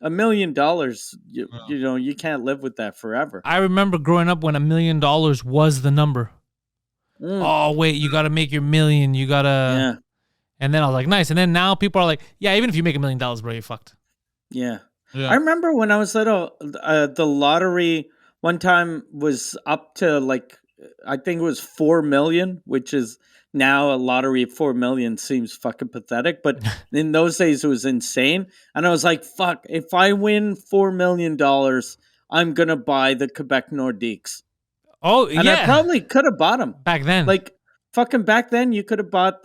Speaker 2: $1 million, you can't live with that forever.
Speaker 1: I remember growing up when $1 million was the number. Oh, wait, you got to make your million. You got to.
Speaker 2: Yeah.
Speaker 1: And then I was like, nice. And then now people are like, yeah, even if you make $1 million, bro, you're fucked.
Speaker 2: Yeah.
Speaker 3: Yeah.
Speaker 2: I remember when I was little, the lottery one time was up to like, I think it was 4 million, which is now a lottery of 4 million seems fucking pathetic. But in those days, it was insane. And I was like, fuck, if I win $4 million, I'm going to buy the Quebec Nordiques.
Speaker 1: Oh,
Speaker 2: and
Speaker 1: yeah.
Speaker 2: I probably could have bought them.
Speaker 1: Back then.
Speaker 2: Like, fucking back then, you could have bought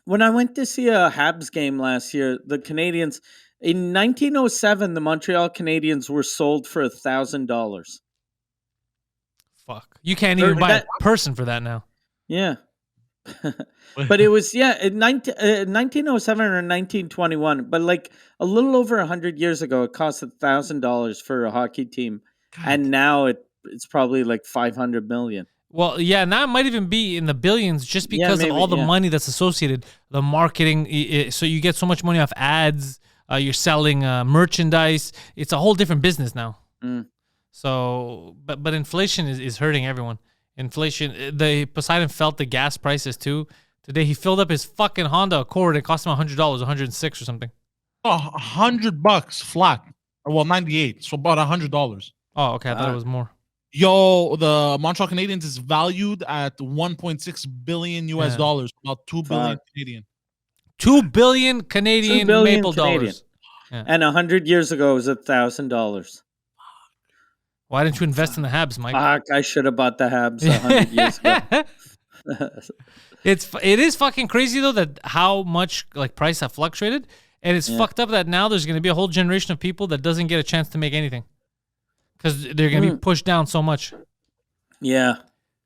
Speaker 2: when I went to see a Habs game last year, the Canadians, in 1907, the Montreal Canadiens were sold for $1,000.
Speaker 1: Fuck. You can't even buy a person for that now.
Speaker 2: Yeah. But it was, in 1907 or 1921, but like a little over 100 years ago, it cost $1,000 for a hockey team. God. And now it's probably like 500 million.
Speaker 1: Well, yeah, now it might even be in the billions just because of all the money that's associated, the marketing. So you get so much money off ads. You're selling merchandise. It's a whole different business now. So, but inflation is hurting everyone. Inflation. The Poseidon felt the gas prices too. Today he filled up his fucking Honda Accord. It cost him $100, $106 or something.
Speaker 3: Oh, $100 flat. Well, 98. So about $100.
Speaker 1: Oh, okay. I thought it was more.
Speaker 3: Yo, the Montreal Canadiens is valued at 1.6 billion US dollars, about 2 billion Canadian.
Speaker 1: 2 billion Canadian maple dollars.
Speaker 2: Yeah. And 100 years ago, it was $1,000.
Speaker 1: Why didn't you invest in the Habs, Mike?
Speaker 2: I should have bought the Habs 100 years ago.
Speaker 1: It is fucking crazy though that how much like price have fluctuated, and it's fucked up that now there's going to be a whole generation of people that doesn't get a chance to make anything because they're going to be pushed down so much.
Speaker 2: Yeah,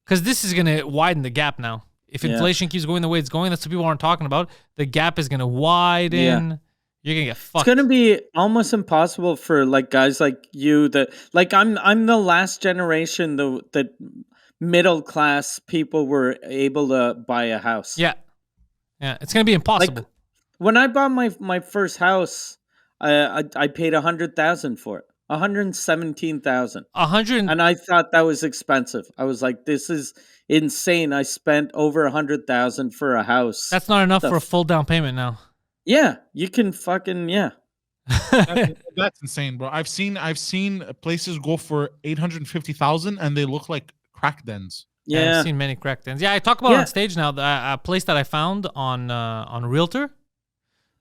Speaker 1: because this is going to widen the gap now. If inflation keeps going the way it's going, that's what people aren't talking about. The gap is going to widen. Yeah. You're gonna get fucked.
Speaker 2: It's gonna be almost impossible for like guys like you that like I'm the last generation that middle class people were able to buy a house.
Speaker 1: Yeah, it's gonna be impossible.
Speaker 2: Like, when I bought my first house, I paid $100,000 for it. 117,000.
Speaker 1: 100.
Speaker 2: And I thought that was expensive. I was like, this is insane. I spent over 100,000 for a house.
Speaker 1: That's not enough for a full down payment now.
Speaker 2: Yeah, you can fucking
Speaker 3: That's insane, bro. I've seen places go for 850,000 and they look like crack dens.
Speaker 1: Yeah, I've seen many crack dens. Yeah, I talk about it on stage now. A place that I found on Realtor,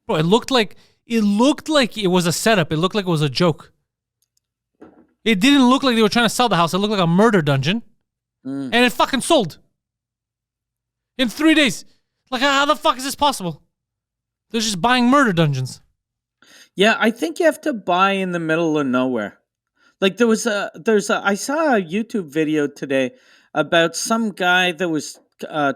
Speaker 1: bro. It looked like it was a setup. It looked like it was a joke. It didn't look like they were trying to sell the house. It looked like a murder dungeon, and it fucking sold in 3 days. Like, how the fuck is this possible? They're just buying murder dungeons.
Speaker 2: Yeah, I think you have to buy in the middle of nowhere. Like I saw a YouTube video today about some guy that was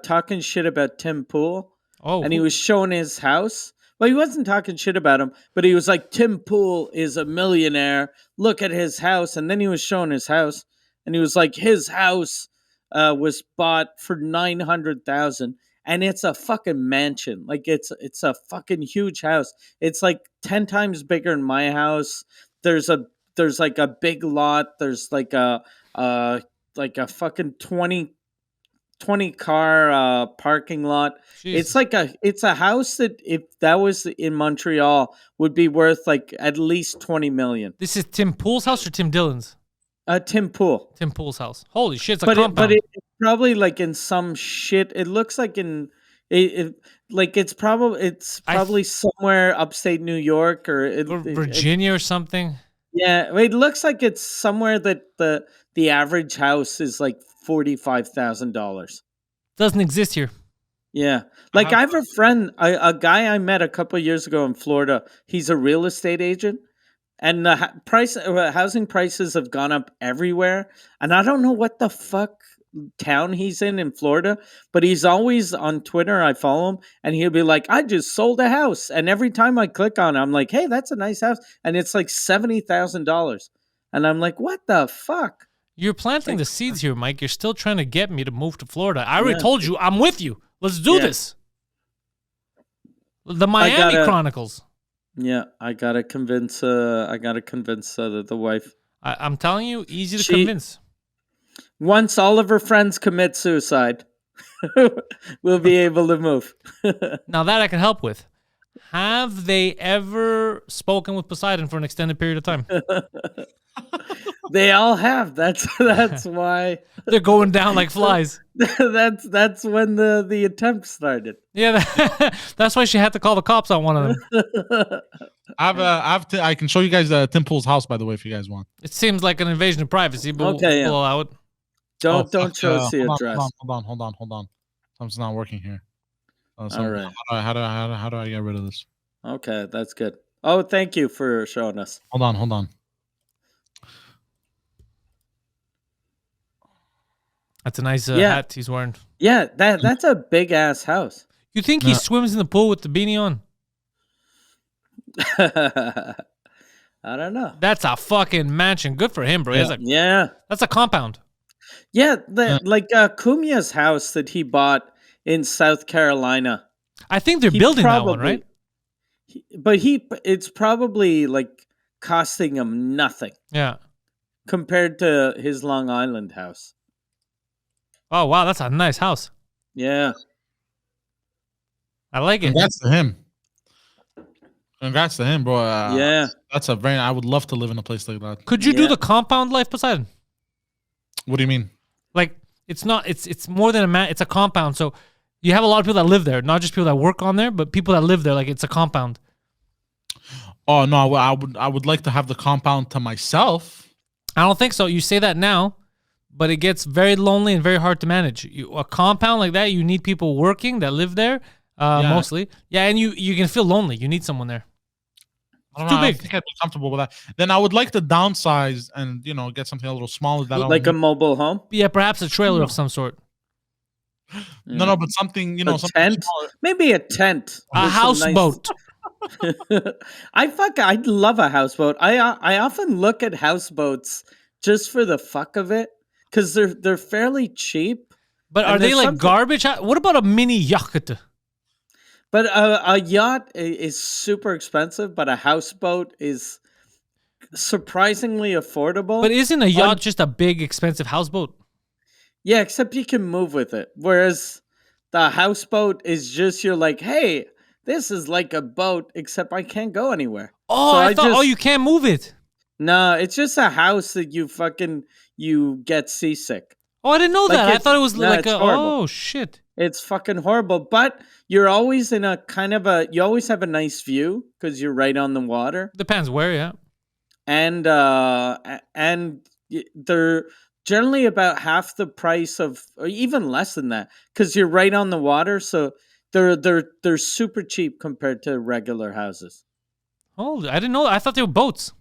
Speaker 2: talking shit about Tim Pool.
Speaker 1: Oh,
Speaker 2: and he was showing his house. Well, he wasn't talking shit about him, but he was like, Tim Pool is a millionaire. Look at his house. And then he was showing his house, and he was like, his house was bought for 900,000. And it's a fucking mansion. Like it's a fucking huge house. It's like 10 times bigger than my house. There's like a big lot. There's like a fucking 20 car parking lot. Jesus. It's a house that if that was in Montreal would be worth like at least 20 million.
Speaker 1: This is Tim Pool's house or Tim Dillon's?
Speaker 2: Tim Pool.
Speaker 1: Tim Pool's house. Holy shit, it's a compound.
Speaker 2: But it's probably like in some shit. It looks like it's probably somewhere upstate New York or
Speaker 1: Virginia or something.
Speaker 2: Yeah, it looks like it's somewhere that the average house is like $45,000.
Speaker 1: Doesn't exist here.
Speaker 2: Yeah, like I have a friend, a guy I met a couple of years ago in Florida. He's a real estate agent. And the housing prices have gone up everywhere. And I don't know what the fuck town he's in Florida, but he's always on Twitter. I follow him, and he'll be like, I just sold a house. And every time I click on it, I'm like, hey, that's a nice house. And it's like $70,000. And I'm like, what the fuck?
Speaker 1: You're planting the seeds here, Mike. You're still trying to get me to move to Florida. I already told you, I'm with you. Let's do this. The Miami Chronicles.
Speaker 2: Yeah, I gotta convince the wife.
Speaker 1: I'm telling you, easy to convince.
Speaker 2: Once all of her friends commit suicide, we'll be able to move.
Speaker 1: Now that I can help with. Have they ever spoken with Poseidon for an extended period of time?
Speaker 2: They all have. That's why
Speaker 1: they're going down like flies.
Speaker 2: That's when the attempt started.
Speaker 1: Yeah, that's why she had to call the cops on one of them.
Speaker 3: I can show you guys Tim Pool's house, by the way, if you guys want.
Speaker 1: It seems like an invasion of privacy, but we'll allow it.
Speaker 2: Don't show us the address.
Speaker 3: Hold on. Something's not working here.
Speaker 2: All right.
Speaker 3: How do I get rid of this?
Speaker 2: Okay, that's good. Oh, thank you for showing us.
Speaker 3: Hold on.
Speaker 1: That's a nice hat he's wearing.
Speaker 2: Yeah, that's a big ass house.
Speaker 1: You think he swims in the pool with the beanie on?
Speaker 2: I don't know.
Speaker 1: That's a fucking mansion. Good for him, bro.
Speaker 2: Yeah.
Speaker 1: That's a compound.
Speaker 2: Yeah, like Kumya's house that he bought in South Carolina.
Speaker 1: I think they're building that one, right?
Speaker 2: But it's probably like costing him nothing.
Speaker 1: Yeah.
Speaker 2: Compared to his Long Island house.
Speaker 1: Oh, wow, that's a nice house.
Speaker 2: Yeah.
Speaker 1: I like it.
Speaker 3: Congrats to him, bro.
Speaker 2: Yeah.
Speaker 3: I would love to live in a place like that.
Speaker 1: Could you do the compound life, Poseidon?
Speaker 3: What do you mean?
Speaker 1: Like, it's more than it's a compound. So you have a lot of people that live there, not just people that work on there, but people that live there. Like, it's a compound.
Speaker 3: Oh, no, I would like to have the compound to myself.
Speaker 1: I don't think so. You say that now, but it gets very lonely and very hard to manage. A compound like that, you need people working that live there, mostly. Yeah, and you can feel lonely. You need someone there.
Speaker 3: Too big. I think I'd be comfortable with that. Then I would like to downsize and get something a little smaller.
Speaker 2: Like a mobile home?
Speaker 1: Yeah, perhaps a trailer of some sort.
Speaker 3: No, but something, something
Speaker 2: tent?
Speaker 3: Smaller.
Speaker 2: Maybe a tent.
Speaker 1: A houseboat.
Speaker 2: I love a houseboat. I often look at houseboats just for the fuck of it because they're fairly cheap.
Speaker 1: But are they like garbage? What about a mini yacht?
Speaker 2: But a yacht is super expensive, but a houseboat is surprisingly affordable.
Speaker 1: But isn't a yacht just a big, expensive houseboat?
Speaker 2: Yeah, except you can move with it. Whereas the houseboat is just, you're like, hey, this is like a boat, except I can't go anywhere.
Speaker 1: Oh,
Speaker 2: So
Speaker 1: I thought, you can't move it.
Speaker 2: No, it's just a house that you get seasick.
Speaker 1: Oh, I didn't know that. I thought it was
Speaker 2: horrible.
Speaker 1: Oh, shit.
Speaker 2: It's fucking horrible. But you're always in a kind of you always have a nice view because you're right on the water.
Speaker 1: Depends where, yeah.
Speaker 2: And they're generally about half the price of, or even less than that, because you're right on the water. So they're super cheap compared to regular houses.
Speaker 1: Oh, I didn't know. I thought they were boats.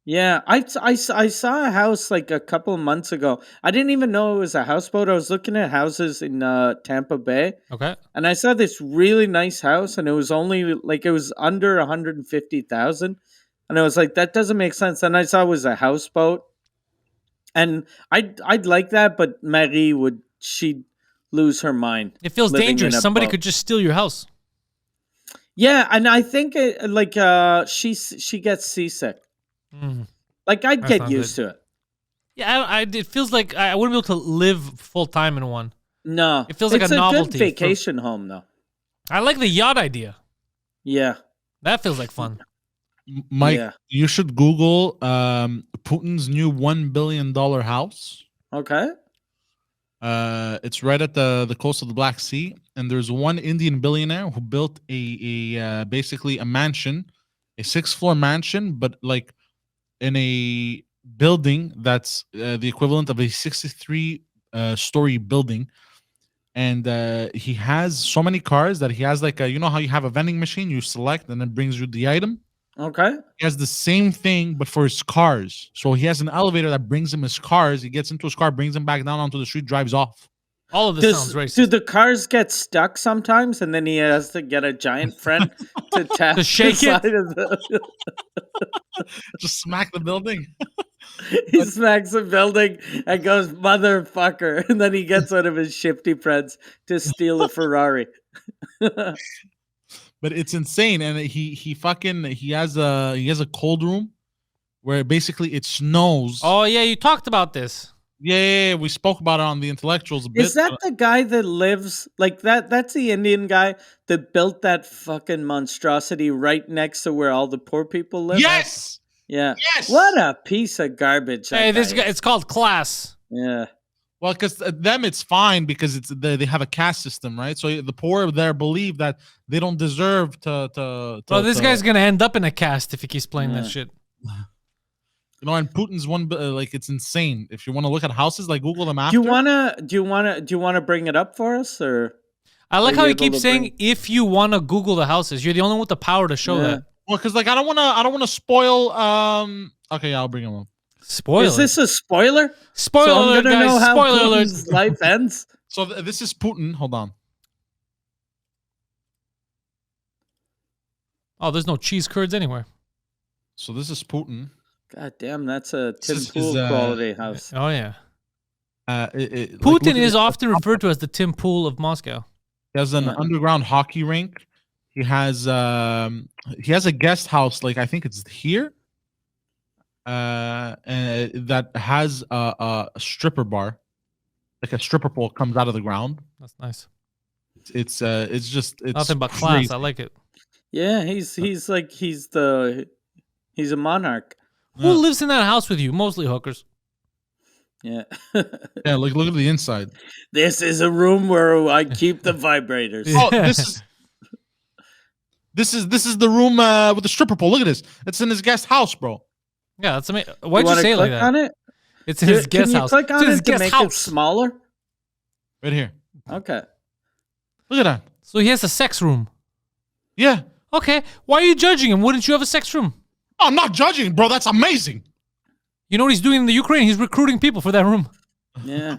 Speaker 2: Yeah, I saw a house like a couple of months ago. I didn't even know it was a houseboat. I was looking at houses in Tampa Bay.
Speaker 1: Okay.
Speaker 2: And I saw this really nice house, and it was only like, it was under 150,000. And I was like, that doesn't make sense. And I saw it was a houseboat. And I'd like that, but Marie she'd lose her mind.
Speaker 1: It feels dangerous. Somebody could just steal your house.
Speaker 2: Yeah, and I think she gets seasick. Like, I'd get used to it.
Speaker 1: Yeah, it feels like I wouldn't be able to live full time in one.
Speaker 2: No,
Speaker 1: it feels like a novelty.
Speaker 2: It's a good vacation home, though.
Speaker 1: I like the yacht idea.
Speaker 2: Yeah,
Speaker 1: that feels like fun.
Speaker 3: Mike, you should Google Putin's new $1 billion house.
Speaker 2: Okay.
Speaker 3: It's right at the coast of the Black Sea, and there's one Indian billionaire who built a basically a mansion, a 6-floor mansion, but like in a building that's the equivalent of a 63-story building. And he has so many cars that he has like you know how you have a vending machine, you select and it brings you the item.
Speaker 2: Okay.
Speaker 3: He has the same thing, but for his cars. So he has an elevator that brings him his cars. He gets into his car, brings him back down onto the street, drives off.
Speaker 1: All of this sounds racist.
Speaker 2: Do the cars get stuck sometimes, and then he has to get a giant friend to tap
Speaker 1: to shake
Speaker 2: it?
Speaker 3: Just smack the building.
Speaker 2: He smacks the building and goes, motherfucker. And then he gets one of his shifty friends to steal a Ferrari.
Speaker 3: But it's insane, and he has a cold room where basically it snows.
Speaker 1: Oh yeah, you talked about this.
Speaker 3: Yeah, we spoke about it on the Intellectuals a bit.
Speaker 2: Is that the guy that lives like that? That's the Indian guy that built that fucking monstrosity right next to where all the poor people live.
Speaker 3: Yes.
Speaker 2: Yeah.
Speaker 3: Yes.
Speaker 2: What a piece of garbage.
Speaker 1: Hey, this guy, it's called class.
Speaker 2: Yeah.
Speaker 3: Well, because them it's fine because they have a caste system, right? So the poor there believe that they don't deserve to
Speaker 1: well, this guy's gonna end up in a cast if he keeps playing that shit.
Speaker 3: You know, and Putin's one like it's insane. If you want to look at houses, like Google them after.
Speaker 2: Do you wanna bring it up for us, or?
Speaker 1: I like how he keeps saying if you wanna Google the houses. You're the only one with the power to show that.
Speaker 3: Well, because like I don't wanna spoil. Okay, yeah, I'll bring him up.
Speaker 1: Spoiler.
Speaker 2: Is this a spoiler?
Speaker 1: Spoiler
Speaker 2: so
Speaker 1: alert, guys.
Speaker 2: Know how
Speaker 1: spoiler
Speaker 2: Putin's
Speaker 1: alert.
Speaker 2: life ends.
Speaker 3: So this is Putin. Hold on.
Speaker 1: Oh, there's no cheese curds anywhere.
Speaker 3: So this is Putin.
Speaker 2: God damn, that's a Tim Pool quality house.
Speaker 1: Oh yeah.
Speaker 3: Putin
Speaker 1: like, is often referred to as the Tim Pool of Moscow.
Speaker 3: He has an underground hockey rink. He has a guest house, like I think it's here. And that has a stripper bar, like a stripper pole comes out of the ground.
Speaker 1: That's nice.
Speaker 3: It's
Speaker 1: nothing but class.
Speaker 3: crazy.
Speaker 1: I like it.
Speaker 2: Yeah, he's a monarch.
Speaker 1: Who lives in that house with you? Mostly hookers.
Speaker 2: Yeah.
Speaker 3: Yeah, look at the inside.
Speaker 2: This is a room where I keep the vibrators.
Speaker 3: Oh, this is the room with the stripper pole. Look at this. It's in his guest house, bro.
Speaker 1: Yeah, that's amazing. Why'd you say it like that?
Speaker 2: On it?
Speaker 1: It's in his guest house.
Speaker 2: Can you click on it to make it
Speaker 1: house.
Speaker 2: smaller?
Speaker 3: Right here.
Speaker 2: Okay.
Speaker 3: Look at that.
Speaker 1: So he has a sex room.
Speaker 3: Yeah.
Speaker 1: Okay. Why are you judging him? Wouldn't you have a sex room?
Speaker 3: Oh, I'm not judging, bro. That's amazing.
Speaker 1: You know what he's doing in the Ukraine? He's recruiting people for that room.
Speaker 2: Yeah.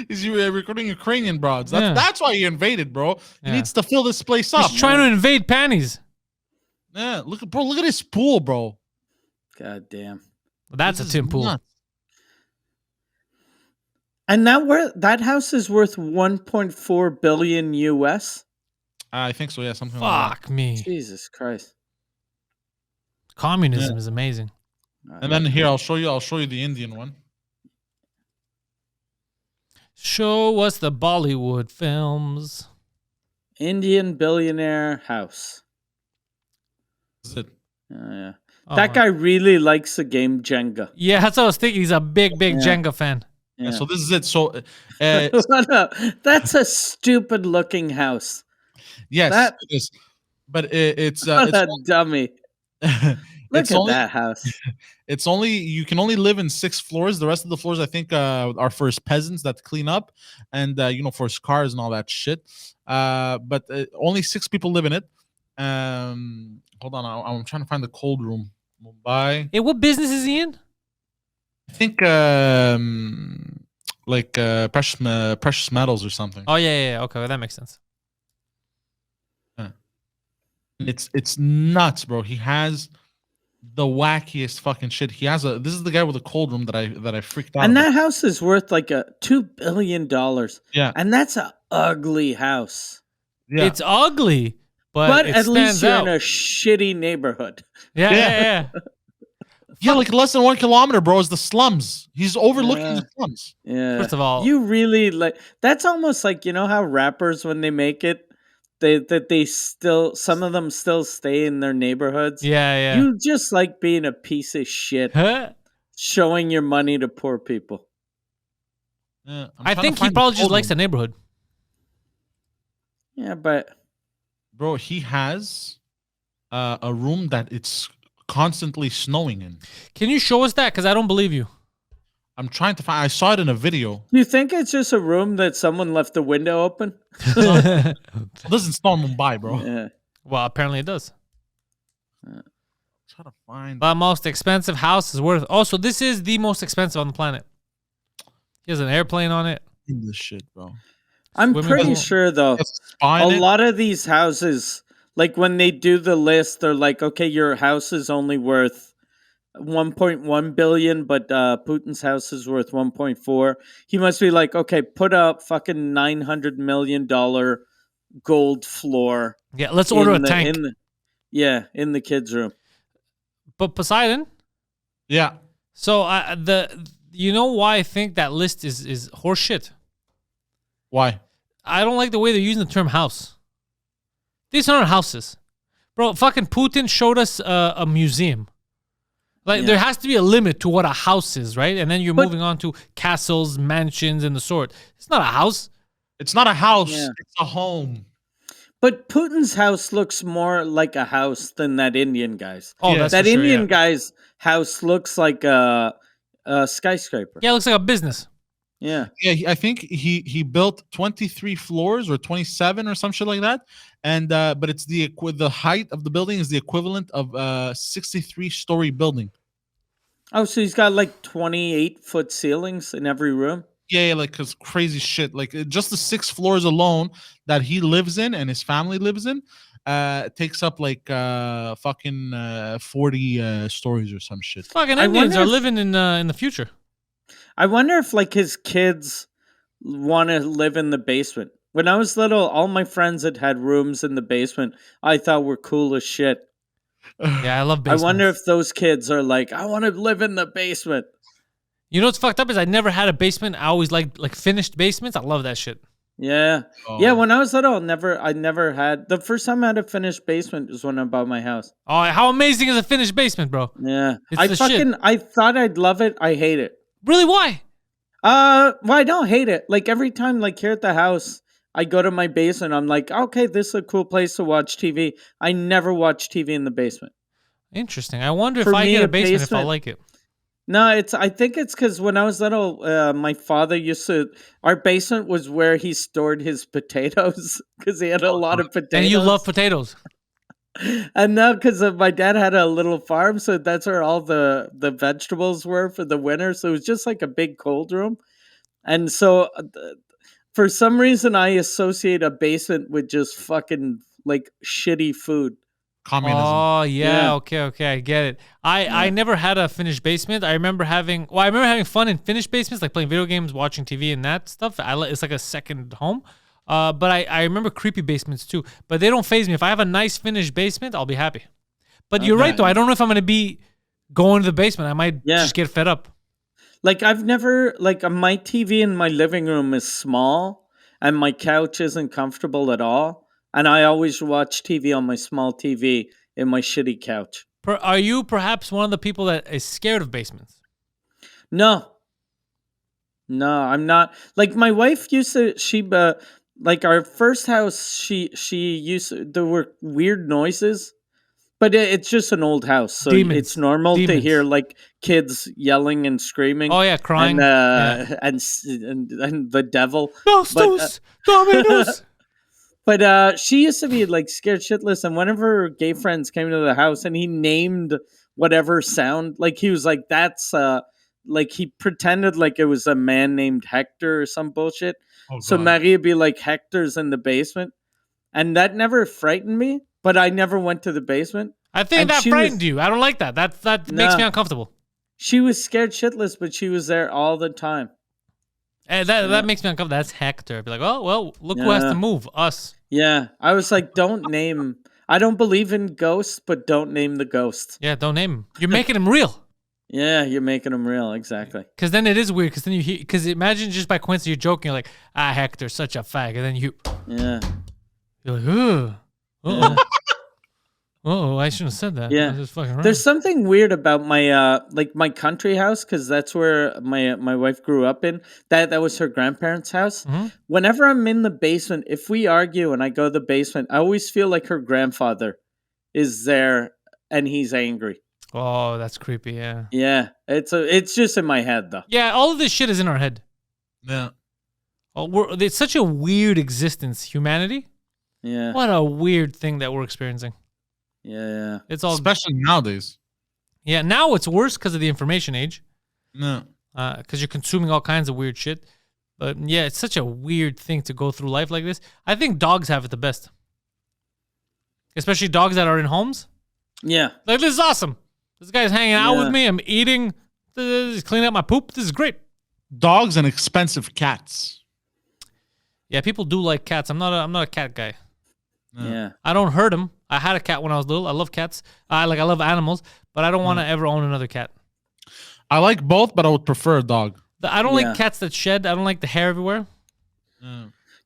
Speaker 3: He's recruiting Ukrainian broads. That's why he invaded, bro. He needs to fill this place up.
Speaker 1: He's trying to invade panties.
Speaker 3: Yeah. Look at his pool, bro.
Speaker 2: God damn.
Speaker 1: That's a Tim Pool.
Speaker 3: Nuts.
Speaker 2: And that house is worth 1.4 billion US.
Speaker 3: I think so. Yeah, something like that.
Speaker 1: Fuck me.
Speaker 2: Jesus Christ.
Speaker 1: Communism is amazing.
Speaker 3: And then here I'll show you the Indian one.
Speaker 1: Show us the Bollywood films.
Speaker 2: Indian billionaire house.
Speaker 3: That's it.
Speaker 2: Yeah. That guy really likes the game Jenga.
Speaker 1: Yeah, that's what I was thinking. He's a big Jenga fan.
Speaker 3: Yeah. So this is it. So
Speaker 2: that's a stupid looking house.
Speaker 3: Yes, it is. But it's
Speaker 2: a dummy. Look at that house.
Speaker 3: It's only you can only live in 6 floors. The rest of the floors, I think, are for peasants that clean up, and for cars and all that shit. But only 6 people live in it. Hold on, I'm trying to find the cold room. Mumbai.
Speaker 1: Hey, what business is he in?
Speaker 3: I think precious metals or something.
Speaker 1: Oh yeah. Okay, well, that makes sense.
Speaker 3: It's nuts, bro. He has the wackiest fucking shit. This is the guy with the cold room that I freaked out.
Speaker 2: And that house is worth like $2 billion.
Speaker 3: Yeah.
Speaker 2: And that's an ugly house.
Speaker 1: Yeah. It's ugly, but
Speaker 2: at least you're in a shitty neighborhood.
Speaker 1: Yeah.
Speaker 3: Yeah, like less than 1 kilometer, bro, is the slums. He's overlooking the slums.
Speaker 2: Yeah.
Speaker 1: First of all,
Speaker 2: you really that's almost like, how rappers, when they make it, they still, some of them still stay in their neighborhoods.
Speaker 1: Yeah.
Speaker 2: You just like being a piece of shit, showing your money to poor people.
Speaker 3: Yeah,
Speaker 1: I think he probably just likes the neighborhood.
Speaker 2: Yeah, but
Speaker 3: bro, he has a room that it's constantly snowing in.
Speaker 2: Can you show us that? Because I don't believe you.
Speaker 3: I'm trying to find. I saw it in a video.
Speaker 2: You think it's just a room that someone left the window open?
Speaker 3: It doesn't snow in Mumbai, bro.
Speaker 2: Yeah.
Speaker 1: Well, apparently it does.
Speaker 3: Try to find.
Speaker 1: The most expensive house is worth. Oh, so this is the most expensive on the planet. He has an airplane on it.
Speaker 3: This shit, bro.
Speaker 2: I'm pretty sure though. A lot of these houses, like when they do the list, they're like, okay, your house is only worth 1.1 billion, but Putin's house is worth 1.4. He must be like, okay, put a fucking $900 million gold floor.
Speaker 1: Yeah, let's order a tank.
Speaker 2: In the kids' room.
Speaker 1: But Poseidon?
Speaker 3: Yeah.
Speaker 1: So you know why I think that list is horseshit?
Speaker 3: Why?
Speaker 1: I don't like the way they're using the term house. These aren't houses. Bro, fucking Putin showed us a museum. There has to be a limit to what a house is, right? And then you're moving on to castles, mansions, and the sort. It's not a house.
Speaker 3: It's not a house. Yeah. It's a home.
Speaker 2: But Putin's house looks more like a house than that Indian guy's.
Speaker 1: Oh, that's
Speaker 2: that
Speaker 1: for sure,
Speaker 2: Indian guy's house looks like a skyscraper.
Speaker 1: Yeah, it looks like a business.
Speaker 2: Yeah.
Speaker 3: Yeah, I think he built 23 floors or 27 or some shit like that. And but it's the height of the building is the equivalent of 63-story building.
Speaker 2: Oh, so he's got like 28-foot ceilings in every room?
Speaker 3: Yeah, like cause crazy shit. Like just the 6 floors alone that he lives in and his family lives in takes up like fucking 40 stories or some shit.
Speaker 1: Fucking Indians are living in the future.
Speaker 2: I wonder if like his kids want to live in the basement. When I was little, all my friends that had rooms in the basement, I thought were cool as shit.
Speaker 1: Yeah, I love basements.
Speaker 2: I wonder if those kids are like, I want to live in the basement.
Speaker 1: You know what's fucked up is I never had a basement. I always like finished basements. I love that shit.
Speaker 2: Yeah. Oh. Yeah, when I was little, I never had. The first time I had a finished basement was when I bought my house.
Speaker 1: Oh, how amazing is a finished basement, bro?
Speaker 2: Yeah. I thought I'd love it. I hate it.
Speaker 1: Really? Why?
Speaker 2: Well, I don't hate it. Like every time, like here at the house, I go to my basement. I'm like, okay, this is a cool place to watch TV. I never watch TV in the basement.
Speaker 1: Interesting. I wonder if I get a basement, if I like it.
Speaker 2: No, I think it's because when I was little, my father our basement was where he stored his potatoes because he had a lot of potatoes.
Speaker 1: And you love potatoes.
Speaker 2: And now because my dad had a little farm, so that's where all the vegetables were for the winter. So it was just like a big cold room. And so for some reason, I associate a basement with just fucking like shitty food.
Speaker 3: Communism.
Speaker 1: Oh yeah. Okay, I get it. I never had a finished basement. I remember having fun in finished basements, like playing video games, watching TV, and that stuff. It's like a second home. But I remember creepy basements too. But they don't faze me. If I have a nice finished basement, I'll be happy. But you're right though. I don't know if I'm gonna be go into the basement. I might
Speaker 2: Yeah.
Speaker 1: just get fed up.
Speaker 2: Like I've never like my TV in my living room is small and my couch isn't comfortable at all. And I always watch TV on my small TV in my shitty couch.
Speaker 1: Are you perhaps one of the people that is scared of basements?
Speaker 2: No. No, I'm not. Like my wife used to like our first house she used to, there were weird noises. But it's just an old house, so
Speaker 1: Demons.
Speaker 2: it's normal to
Speaker 1: Demons.
Speaker 2: hear like kids yelling and screaming.
Speaker 1: Oh yeah, crying.
Speaker 2: And the devil.
Speaker 1: Nostos, Dominus.
Speaker 2: But she used to be like scared shitless, and whenever her gay friends came to the house, and he named whatever sound, like he was like, "That's like he pretended like it was a man named Hector or some bullshit." So Marie would be like, "Hector's in the basement," and that never frightened me. But I never went to the basement.
Speaker 1: I think that frightened you. I don't like that. That makes me uncomfortable.
Speaker 2: She was scared shitless, but she was there all the time.
Speaker 1: And that makes me uncomfortable. That's Hector. I'd be like, oh, well, look who has to move. Us.
Speaker 2: Yeah. I was like, don't name. I don't believe in ghosts, but don't name the ghost.
Speaker 1: Yeah, don't name him. You're making him real.
Speaker 2: Yeah, you're making him real. Exactly.
Speaker 1: Because then it is weird. Because then you hear. Because imagine just by coincidence you're joking. You're like, Hector's such a fag. And then you.
Speaker 2: Yeah.
Speaker 1: You're like, ugh. Uh-oh. Oh, I shouldn't have said that.
Speaker 2: Yeah. There's something weird about my like my country house, because that's where my wife grew up in. That was her grandparents' house.
Speaker 1: Mm-hmm.
Speaker 2: Whenever I'm in the basement, if we argue and I go to the basement, I always feel like her grandfather is there and he's angry.
Speaker 1: Oh, that's creepy. Yeah.
Speaker 2: Yeah. It's just in my head though.
Speaker 1: Yeah, all of this shit is in our head.
Speaker 3: Yeah.
Speaker 1: Oh, it's such a weird existence, humanity.
Speaker 2: Yeah.
Speaker 1: What a weird thing that we're experiencing.
Speaker 2: Yeah.
Speaker 1: It's all
Speaker 3: especially nowadays.
Speaker 1: Yeah, now it's worse because of the information age.
Speaker 3: No.
Speaker 1: Because you're consuming all kinds of weird shit. But yeah, it's such a weird thing to go through life like this. I think dogs have it the best. Especially dogs that are in homes.
Speaker 2: Yeah.
Speaker 1: Like, this is awesome. This guy's hanging out with me. I'm eating. He's cleaning up my poop. This is great.
Speaker 3: Dogs and expensive cats.
Speaker 1: Yeah, people do like cats. I'm not a cat guy.
Speaker 2: Yeah.
Speaker 1: I don't hurt them. I had a cat when I was little. I love cats. I love animals, but I don't want to ever own another cat.
Speaker 3: I like both, but I would prefer a dog.
Speaker 1: I don't like cats that shed. I don't like the hair everywhere.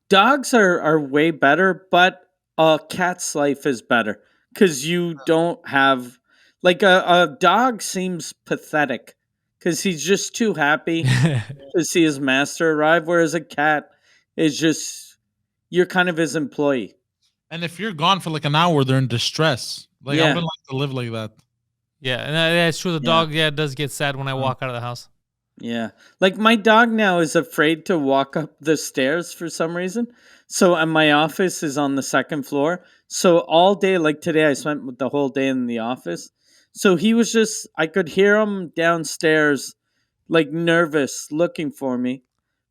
Speaker 2: Dogs are way better, but a cat's life is better because you don't have like a dog seems pathetic because he's just too happy to see his master arrive, whereas a cat is just you're kind of his employee.
Speaker 3: And if you're gone for like an hour, they're in distress. Like I wouldn't like to live like that.
Speaker 1: Yeah, and that's true. The dog, does get sad when I walk out of the house.
Speaker 2: Yeah. Like my dog now is afraid to walk up the stairs for some reason. So and my office is on the second floor. So all day, like today, I spent the whole day in the office. So he was just, I could hear him downstairs, like nervous, looking for me.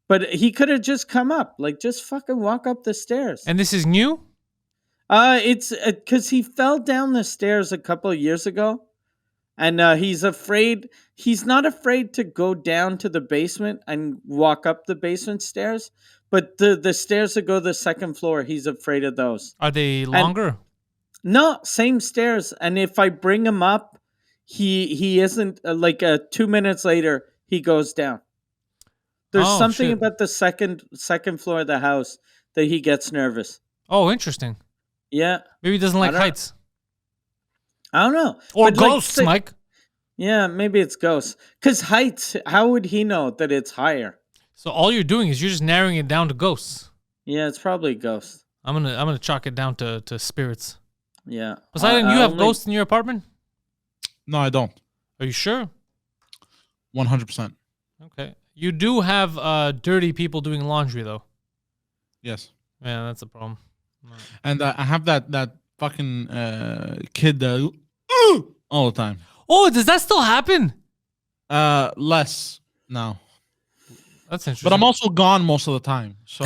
Speaker 2: But he could have just come up, like just fucking walk up the stairs.
Speaker 1: And this is new?
Speaker 2: It's because he fell down the stairs a couple of years ago. And he's afraid. He's not afraid to go down to the basement and walk up the basement stairs, but the stairs that go to the second floor, he's afraid of those.
Speaker 1: Are they longer?
Speaker 2: No, same stairs. And if I bring him up, he isn't 2 minutes later he goes down. There's something about the second floor of the house that he gets nervous.
Speaker 1: Oh, interesting.
Speaker 2: Yeah,
Speaker 1: maybe he doesn't like heights.
Speaker 2: I don't know.
Speaker 1: Or but ghosts, Mike.
Speaker 2: Yeah, maybe it's ghosts. Because heights, how would he know that it's higher?
Speaker 1: So all you're doing is you're just narrowing it down to ghosts.
Speaker 2: Yeah, it's probably ghosts.
Speaker 1: I'm gonna chalk it down to spirits.
Speaker 2: Yeah.
Speaker 1: Poseidon, you have ghosts in your apartment?
Speaker 3: No, I don't.
Speaker 1: Are you sure?
Speaker 3: 100%.
Speaker 1: Okay. You do have dirty people doing laundry, though.
Speaker 3: Yes.
Speaker 1: Yeah, that's a problem.
Speaker 3: And I have that fucking kid all the time.
Speaker 1: Oh, does that still happen?
Speaker 3: Less now.
Speaker 1: That's interesting.
Speaker 3: But I'm also gone most of the time. So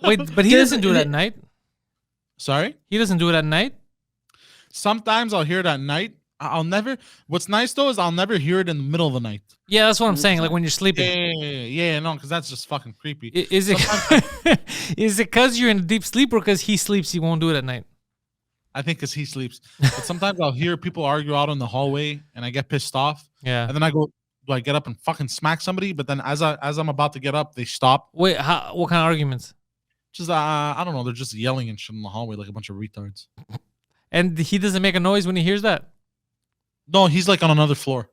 Speaker 1: wait, but he doesn't do it at night?
Speaker 3: Sorry?
Speaker 1: He doesn't do it at night?
Speaker 3: Sometimes I'll hear it at night. I'll never. What's nice though is I'll never hear it in the middle of the night.
Speaker 1: Yeah, that's what I'm saying. Like when you're sleeping.
Speaker 3: Yeah, no, because that's just fucking creepy.
Speaker 1: Is it because you're in a deep sleep, or because he sleeps, he won't do it at night?
Speaker 3: I think because he sleeps. But sometimes I'll hear people argue out in the hallway, and I get pissed off.
Speaker 1: Yeah.
Speaker 3: And then I go, do I get up and fucking smack somebody? But then as I'm about to get up, they stop.
Speaker 1: Wait, what kind of arguments?
Speaker 3: Just I don't know. They're just yelling and shit in the hallway like a bunch of retards.
Speaker 1: And he doesn't make a noise when he hears that?
Speaker 3: No, he's like on another floor.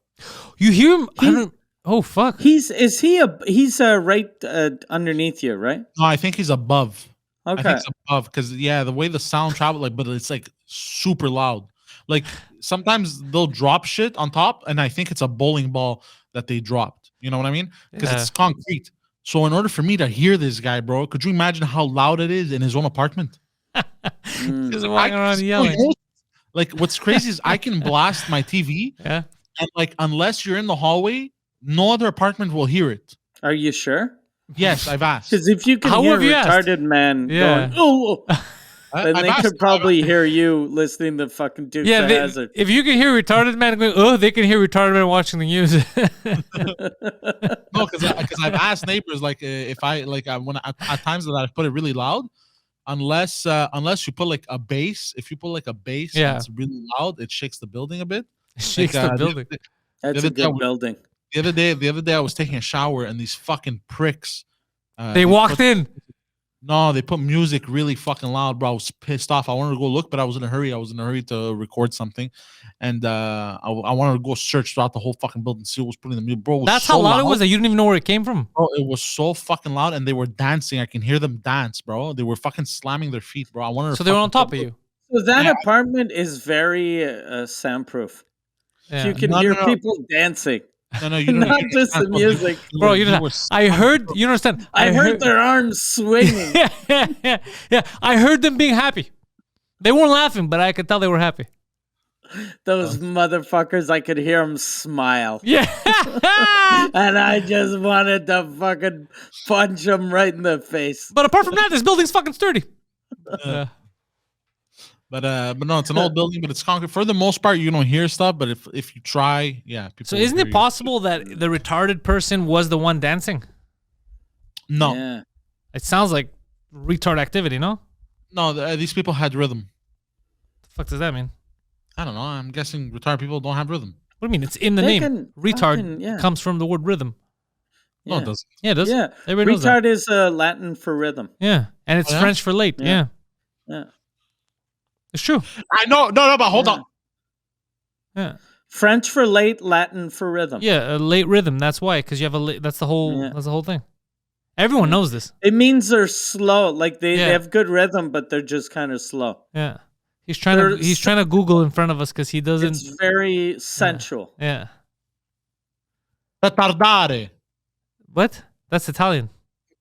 Speaker 1: You hear him? Oh, fuck.
Speaker 2: He's right underneath you, right?
Speaker 3: No, I think he's above.
Speaker 2: Okay.
Speaker 3: I think it's above because the way the sound travel, like, but it's like super loud. Like sometimes they'll drop shit on top, and I think it's a bowling ball that they dropped. You know what I mean? Because it's concrete. So in order for me to hear this guy, bro, could you imagine how loud it is in his own apartment?
Speaker 1: He's walking around yelling.
Speaker 3: Like what's crazy is I can blast my TV,
Speaker 1: and
Speaker 3: like unless you're in the hallway, no other apartment will hear it.
Speaker 2: Are you sure?
Speaker 3: Yes, I've asked.
Speaker 2: Because if you can hear a retarded man going, oh, then they could probably hear you listening to fucking Dukes of Hazzard.
Speaker 1: If you can hear retarded man going, oh, they can hear retarded man watching the news.
Speaker 3: No, because I've asked neighbors like if I like when at times that I put it really loud, unless you put like a bass. If you put like a bass, and it's really loud, it shakes the building a bit.
Speaker 1: Shakes the building.
Speaker 2: That's a good building.
Speaker 3: The other day I was taking a shower and these fucking pricks.
Speaker 1: They walked in.
Speaker 3: No, they put music really fucking loud, bro. I was pissed off. I wanted to go look, but I was in a hurry. I was in a hurry to record something, and I wanted to go search throughout the whole fucking building, see what was putting the music. Bro,
Speaker 1: that's how loud it was that you didn't even know where it came from.
Speaker 3: Bro, it was so fucking loud, and they were dancing. I can hear them dance, bro. They were fucking slamming their feet, bro. I wanted.
Speaker 1: So they were on top of you.
Speaker 2: So that apartment is very soundproof. Yeah. You can hear people dancing.
Speaker 3: No, you
Speaker 2: not just the music,
Speaker 1: bro. You know, I heard. You understand?
Speaker 2: I heard their arms swinging.
Speaker 1: yeah. I heard them being happy. They weren't laughing, but I could tell they were happy.
Speaker 2: Those motherfuckers, I could hear them smile.
Speaker 1: Yeah,
Speaker 2: and I just wanted to fucking punch them right in the face.
Speaker 1: But apart from that, this building's fucking sturdy.
Speaker 3: But no, it's an old building, but it's concrete. For the most part, you don't hear stuff. But if you try, people.
Speaker 1: So isn't it possible that the retarded person was the one dancing?
Speaker 3: No.
Speaker 2: Yeah.
Speaker 1: It sounds like retard activity, no?
Speaker 3: No, these people had rhythm.
Speaker 1: The fuck does that mean?
Speaker 3: I don't know. I'm guessing retarded people don't have rhythm.
Speaker 1: What do you mean? It's in the name. Retard comes from the word rhythm.
Speaker 2: Yeah.
Speaker 3: No, it doesn't.
Speaker 1: Yeah, it does.
Speaker 2: Yeah.
Speaker 1: Everybody knows that.
Speaker 2: Retard is Latin for rhythm.
Speaker 1: Yeah, and it's French for late. Yeah. It's true.
Speaker 3: I know. No, but hold on.
Speaker 1: Yeah.
Speaker 2: French for late, Latin for rhythm.
Speaker 1: Yeah, a late rhythm. That's why, because you have a. That's the whole. That's the whole thing. Everyone knows this.
Speaker 2: It means they're slow. Like they have good rhythm, but they're just kind of slow.
Speaker 1: Yeah. He's trying to Google in front of us because he doesn't.
Speaker 2: It's very sensual.
Speaker 1: Yeah.
Speaker 3: Retardare.
Speaker 1: What? That's Italian.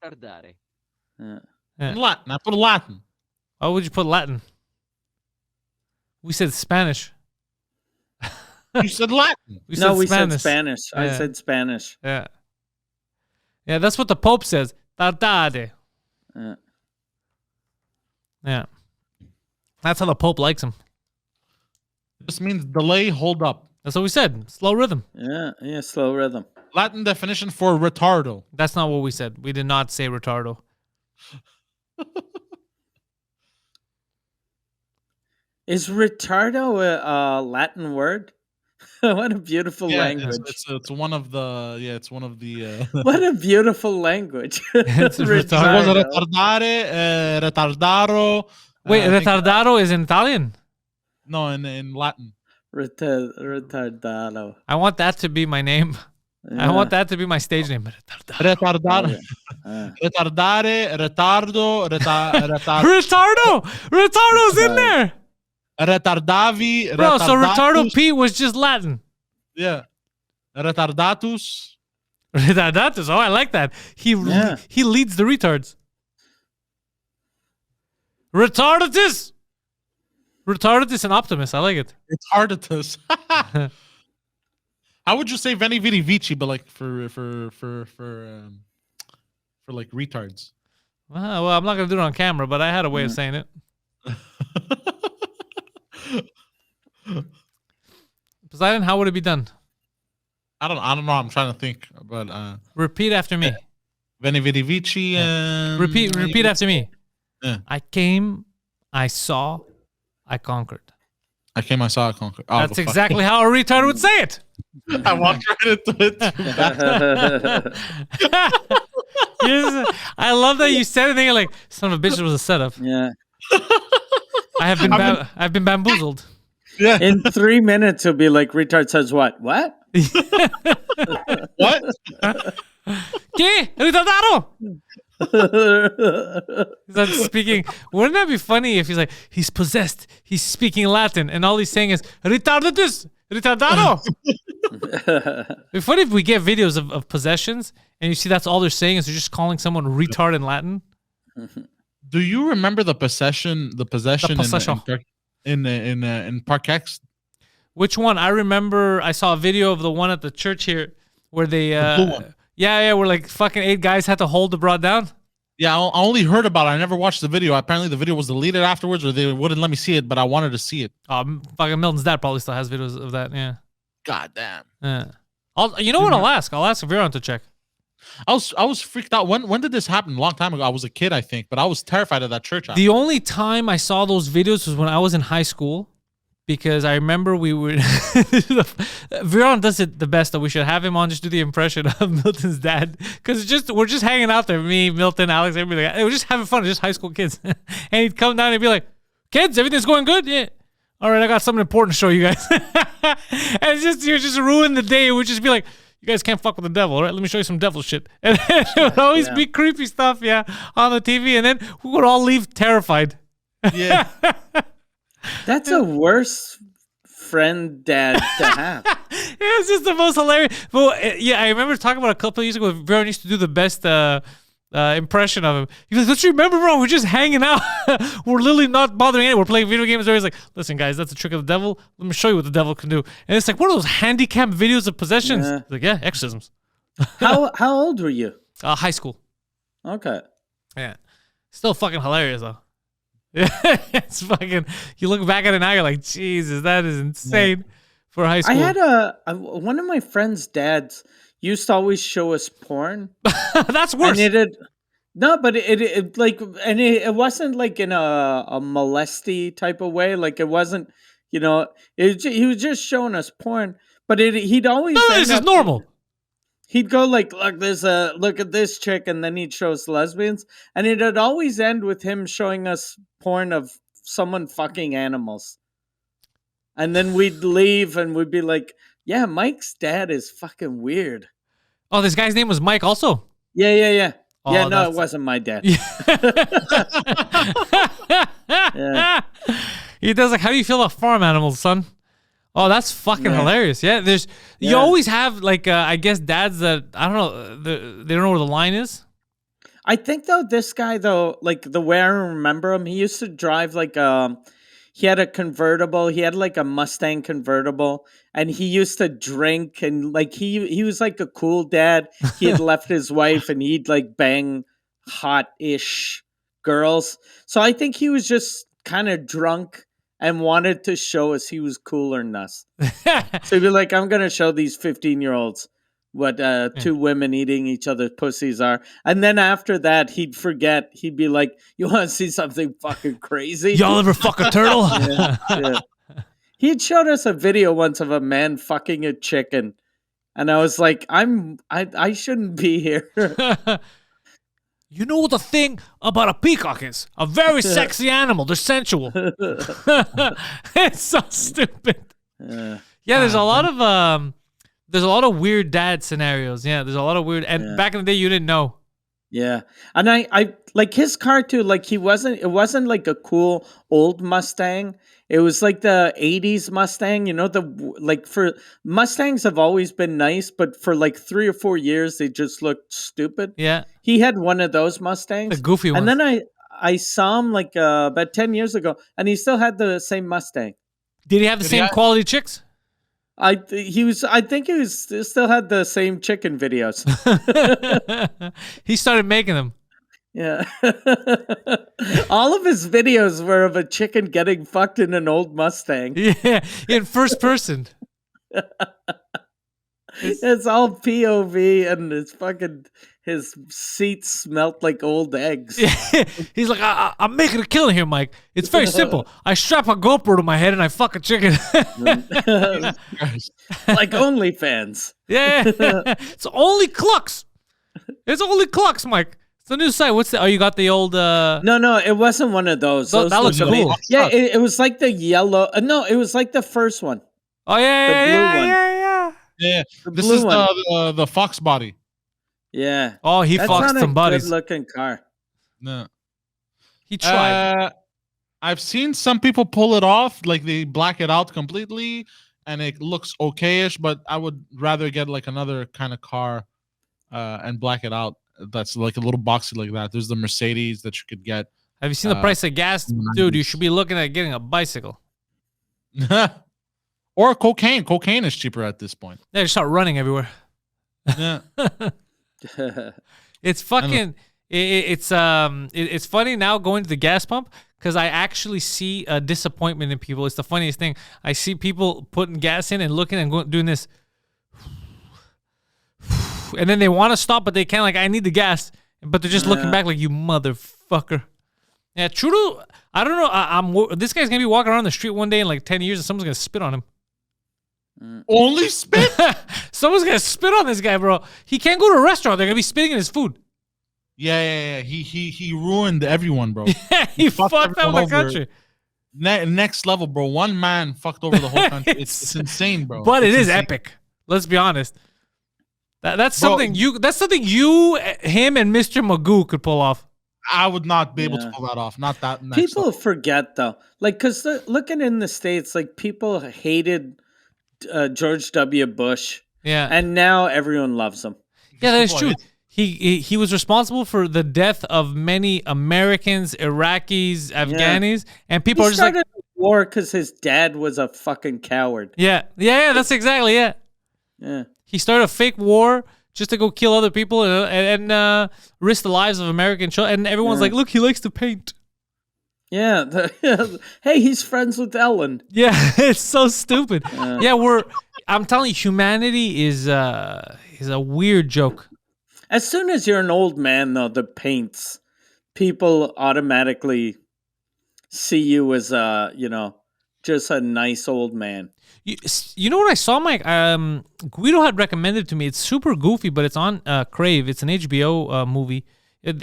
Speaker 4: Retardare.
Speaker 2: Yeah.
Speaker 3: In Latin. I put Latin.
Speaker 1: Why would you put Latin? We said Spanish.
Speaker 3: You said Latin.
Speaker 2: We said Spanish. I said Spanish.
Speaker 1: Yeah. Yeah, that's what the Pope says. Tardare. Yeah. That's how the Pope likes him.
Speaker 3: This means delay, hold up.
Speaker 1: That's what we said. Slow rhythm.
Speaker 2: Yeah, slow rhythm.
Speaker 3: Latin definition for retardo.
Speaker 1: That's not what we said. We did not say retardo.
Speaker 2: Is retardo a Latin word? What a beautiful language.
Speaker 3: It's one of the it's one of the
Speaker 2: What a beautiful language.
Speaker 1: It's retardo.
Speaker 3: Retardare, retardaro.
Speaker 1: Wait, retardaro is in Italian?
Speaker 3: No, in Latin.
Speaker 2: Retardado.
Speaker 1: I want that to be my name. I want that to be my stage name.
Speaker 3: Retardare. Retardare, retardo,
Speaker 1: Retardo! Retardo's in there!
Speaker 3: Retardavi.
Speaker 1: Bro, so retardo P was just Latin.
Speaker 3: Yeah. Retardatus.
Speaker 1: Retardatus. Oh, I like that. He leads the retards. Retardatus. Retardatus and Optimus. I like it.
Speaker 3: Retardatus. How would you say Veni Vidi Vici, but like for like retards?
Speaker 1: Well, I'm not gonna do it on camera, but I had a way of saying it. Poseidon, how would it be done?
Speaker 3: I don't know. I'm trying to think, but
Speaker 1: repeat after me.
Speaker 3: Veni Vidi Vici.
Speaker 1: Repeat after me.
Speaker 3: Yeah.
Speaker 1: I came, I saw, I conquered.
Speaker 3: I came, I saw, I conquered. Oh,
Speaker 1: That's exactly how a retard would say it.
Speaker 3: I walked right into it.
Speaker 1: I love that you said it. And you're like, son of a bitch, it was a setup.
Speaker 2: Yeah.
Speaker 1: I've been bamboozled.
Speaker 3: Yeah.
Speaker 2: In 3 minutes, he'll be like, retard says what? What?
Speaker 3: What?
Speaker 1: ¿Qué? Retardado? He's not speaking. Wouldn't that be funny if he's like, he's possessed, he's speaking Latin, and all he's saying is retardadus, retardado. It'd be funny if we get videos of possessions and you see that's all they're saying is they're just calling someone retard in Latin.
Speaker 3: Do you remember the possession in Park X?
Speaker 1: Which one? I remember I saw a video of the one at the church here where they where like fucking 8 guys had to hold the broad down.
Speaker 3: Yeah, I only heard about it. I never watched the video. Apparently the video was deleted afterwards, or they wouldn't let me see it, but I wanted to see it.
Speaker 1: Fucking Milton's dad probably still has videos of that. Yeah.
Speaker 3: God damn.
Speaker 1: Yeah. You know what? I'll ask Viron to check.
Speaker 3: I was freaked out. When did this happen? A long time ago. I was a kid, I think, but I was terrified of that church.
Speaker 1: The only time I saw those videos was when I was in high school, because I remember we were. Viron does it the best, that we should have him on, just do the impression of Milton's dad, because we're just hanging out there, me, Milton, Alex, everybody. We're just having fun, just high school kids, and he'd come down and be like, "Kids, everything's going good? Yeah. All right, I got something important to show you guys." And you just ruin the day. It would just be like, "You guys can't fuck with the devil, all right? Let me show you some devil shit." And it would always be creepy stuff, on the TV. And then we would all leave terrified.
Speaker 3: Yeah.
Speaker 2: That's a worse friend dad to have.
Speaker 1: It's just the most hilarious. Well, I remember talking about a couple of years ago, Veron used to do the best impression of him. He was like, "Don't you remember, bro? We're just hanging out. We're literally not bothering anyone. We're playing video games." He's like, "Listen, guys, that's a trick of the devil. Let me show you what the devil can do." And it's like one of those handicap videos of possessions.
Speaker 2: Yeah.
Speaker 1: Like, yeah, exorcisms.
Speaker 2: How old were you?
Speaker 1: High school.
Speaker 2: Okay.
Speaker 1: Yeah. Still fucking hilarious, though. It's fucking, you look back at it now, you're like, Jesus, that is insane for high school.
Speaker 2: I had one of my friend's dads used to always show us porn.
Speaker 1: That's worse.
Speaker 2: And it wasn't like in a molesty type of way. Like it wasn't, he was just showing us porn, but he'd always.
Speaker 1: No, this is normal.
Speaker 2: He'd go like, look at this chick, and then he'd show us lesbians, and it'd always end with him showing us porn of someone fucking animals. And then we'd leave, and we'd be like, "Yeah, Mike's dad is fucking weird."
Speaker 1: Oh, this guy's name was Mike also?
Speaker 2: Yeah.
Speaker 1: Oh,
Speaker 2: yeah, no, it wasn't my dad.
Speaker 1: Yeah. He does like, "How do you feel about farm animals, son?" Oh, that's fucking hilarious. Yeah, you always have like I guess dads that I don't know, they don't know where the line is.
Speaker 2: I think though this guy though, like the way I remember him, he used to drive like he had a convertible. He had like a Mustang convertible, and he used to drink, and like he was like a cool dad. He had left his wife, and he'd like bang hot-ish girls. So I think he was just kind of drunk and wanted to show us he was cooler than us. So he'd be like, "I'm going to show these 15-year-olds what 2 women eating each other's pussies are." And then after that, he'd forget. He'd be like, "You want to see something fucking crazy?
Speaker 1: Y'all ever fuck a turtle?"
Speaker 2: Yeah. He'd showed us a video once of a man fucking a chicken. And I was like, I shouldn't be here.
Speaker 1: You know what the thing about a peacock is? A very sexy animal. They're sensual. It's so stupid. There's a lot of weird dad scenarios. Yeah, there's a lot of weird. And back in the day, you didn't know.
Speaker 2: Yeah, and I like his car too. Like it wasn't like a cool old Mustang. It was like the 80s Mustang, for Mustangs have always been nice, but for like 3 or 4 years, they just looked stupid.
Speaker 1: Yeah.
Speaker 2: He had one of those Mustangs.
Speaker 1: The goofy one.
Speaker 2: And then I saw him like about 10 years ago, and he still had the same Mustang.
Speaker 1: Did he have the same quality chicks?
Speaker 2: I think he still had the same chicken videos.
Speaker 1: He started making them.
Speaker 2: Yeah. All of his videos were of a chicken getting fucked in an old Mustang.
Speaker 1: Yeah, in first person.
Speaker 2: It's all POV, and his seats smelt like old eggs.
Speaker 1: He's like, I'm making a killing here, Mike. It's very simple. I strap a GoPro to my head and I fuck a chicken.
Speaker 2: Like OnlyFans.
Speaker 1: Yeah. It's only clucks. It's only clucks, Mike. It's the new site. What's the? Oh, you got the old.
Speaker 2: No, it wasn't one of those.
Speaker 1: That looks cool.
Speaker 2: Yeah, it was like the yellow. No, it was like the first one.
Speaker 1: Oh yeah.
Speaker 3: This is the Fox body.
Speaker 2: Yeah.
Speaker 1: Oh, he foxed some buddies.
Speaker 2: Good looking car.
Speaker 3: No.
Speaker 1: He tried.
Speaker 3: I've seen some people pull it off, like they black it out completely, and it looks okayish. But I would rather get like another kind of car, and black it out. That's like a little boxy like that. There's the Mercedes that you could get.
Speaker 1: Have you seen the price of gas, dude? You should be looking at getting a bicycle.
Speaker 3: Or cocaine. Cocaine is cheaper at this point.
Speaker 1: Yeah, just start running everywhere.
Speaker 3: Yeah.
Speaker 1: It's fucking. It's funny now going to the gas pump because I actually see a disappointment in people. It's the funniest thing. I see people putting gas in and looking and doing this, and then they want to stop, but they can't. Like, I need the gas, but they're just looking back like, you motherfucker. Yeah, Trudeau. I don't know. This guy's gonna be walking around the street one day in like 10 years, and someone's gonna spit on him.
Speaker 3: Only spit?
Speaker 1: Someone's gonna spit on this guy, bro. He can't go to a restaurant. They're gonna be spitting in his food.
Speaker 3: Yeah. He ruined everyone, bro.
Speaker 1: He fucked up the country.
Speaker 3: Next level, bro. One man fucked over the whole country. It's insane, bro.
Speaker 1: But
Speaker 3: it's
Speaker 1: insane. Epic. Let's be honest. That's something him and Mr. Magoo could pull off.
Speaker 3: I would not be able to pull that off. Not that.
Speaker 2: People forget though, like, because looking in the States, like, people hated George W. Bush.
Speaker 1: Yeah.
Speaker 2: And now everyone loves him.
Speaker 1: Yeah, that is true. He was responsible for the death of many Americans, Iraqis, Afghanis, and people are just like,
Speaker 2: war because his dad was a fucking coward.
Speaker 1: Yeah, that's exactly
Speaker 2: Yeah.
Speaker 1: He started a fake war just to go kill other people and risk the lives of American children. And everyone's like, look, he likes to paint.
Speaker 2: Yeah. Hey, he's friends with Ellen.
Speaker 1: Yeah, it's so stupid. I'm telling you, humanity is a weird joke.
Speaker 2: As soon as you're an old man, though, that paints, people automatically see you as just a nice old man.
Speaker 1: You know what I saw, Mike? Guido had recommended to me. It's super goofy, but it's on Crave. It's an HBO movie.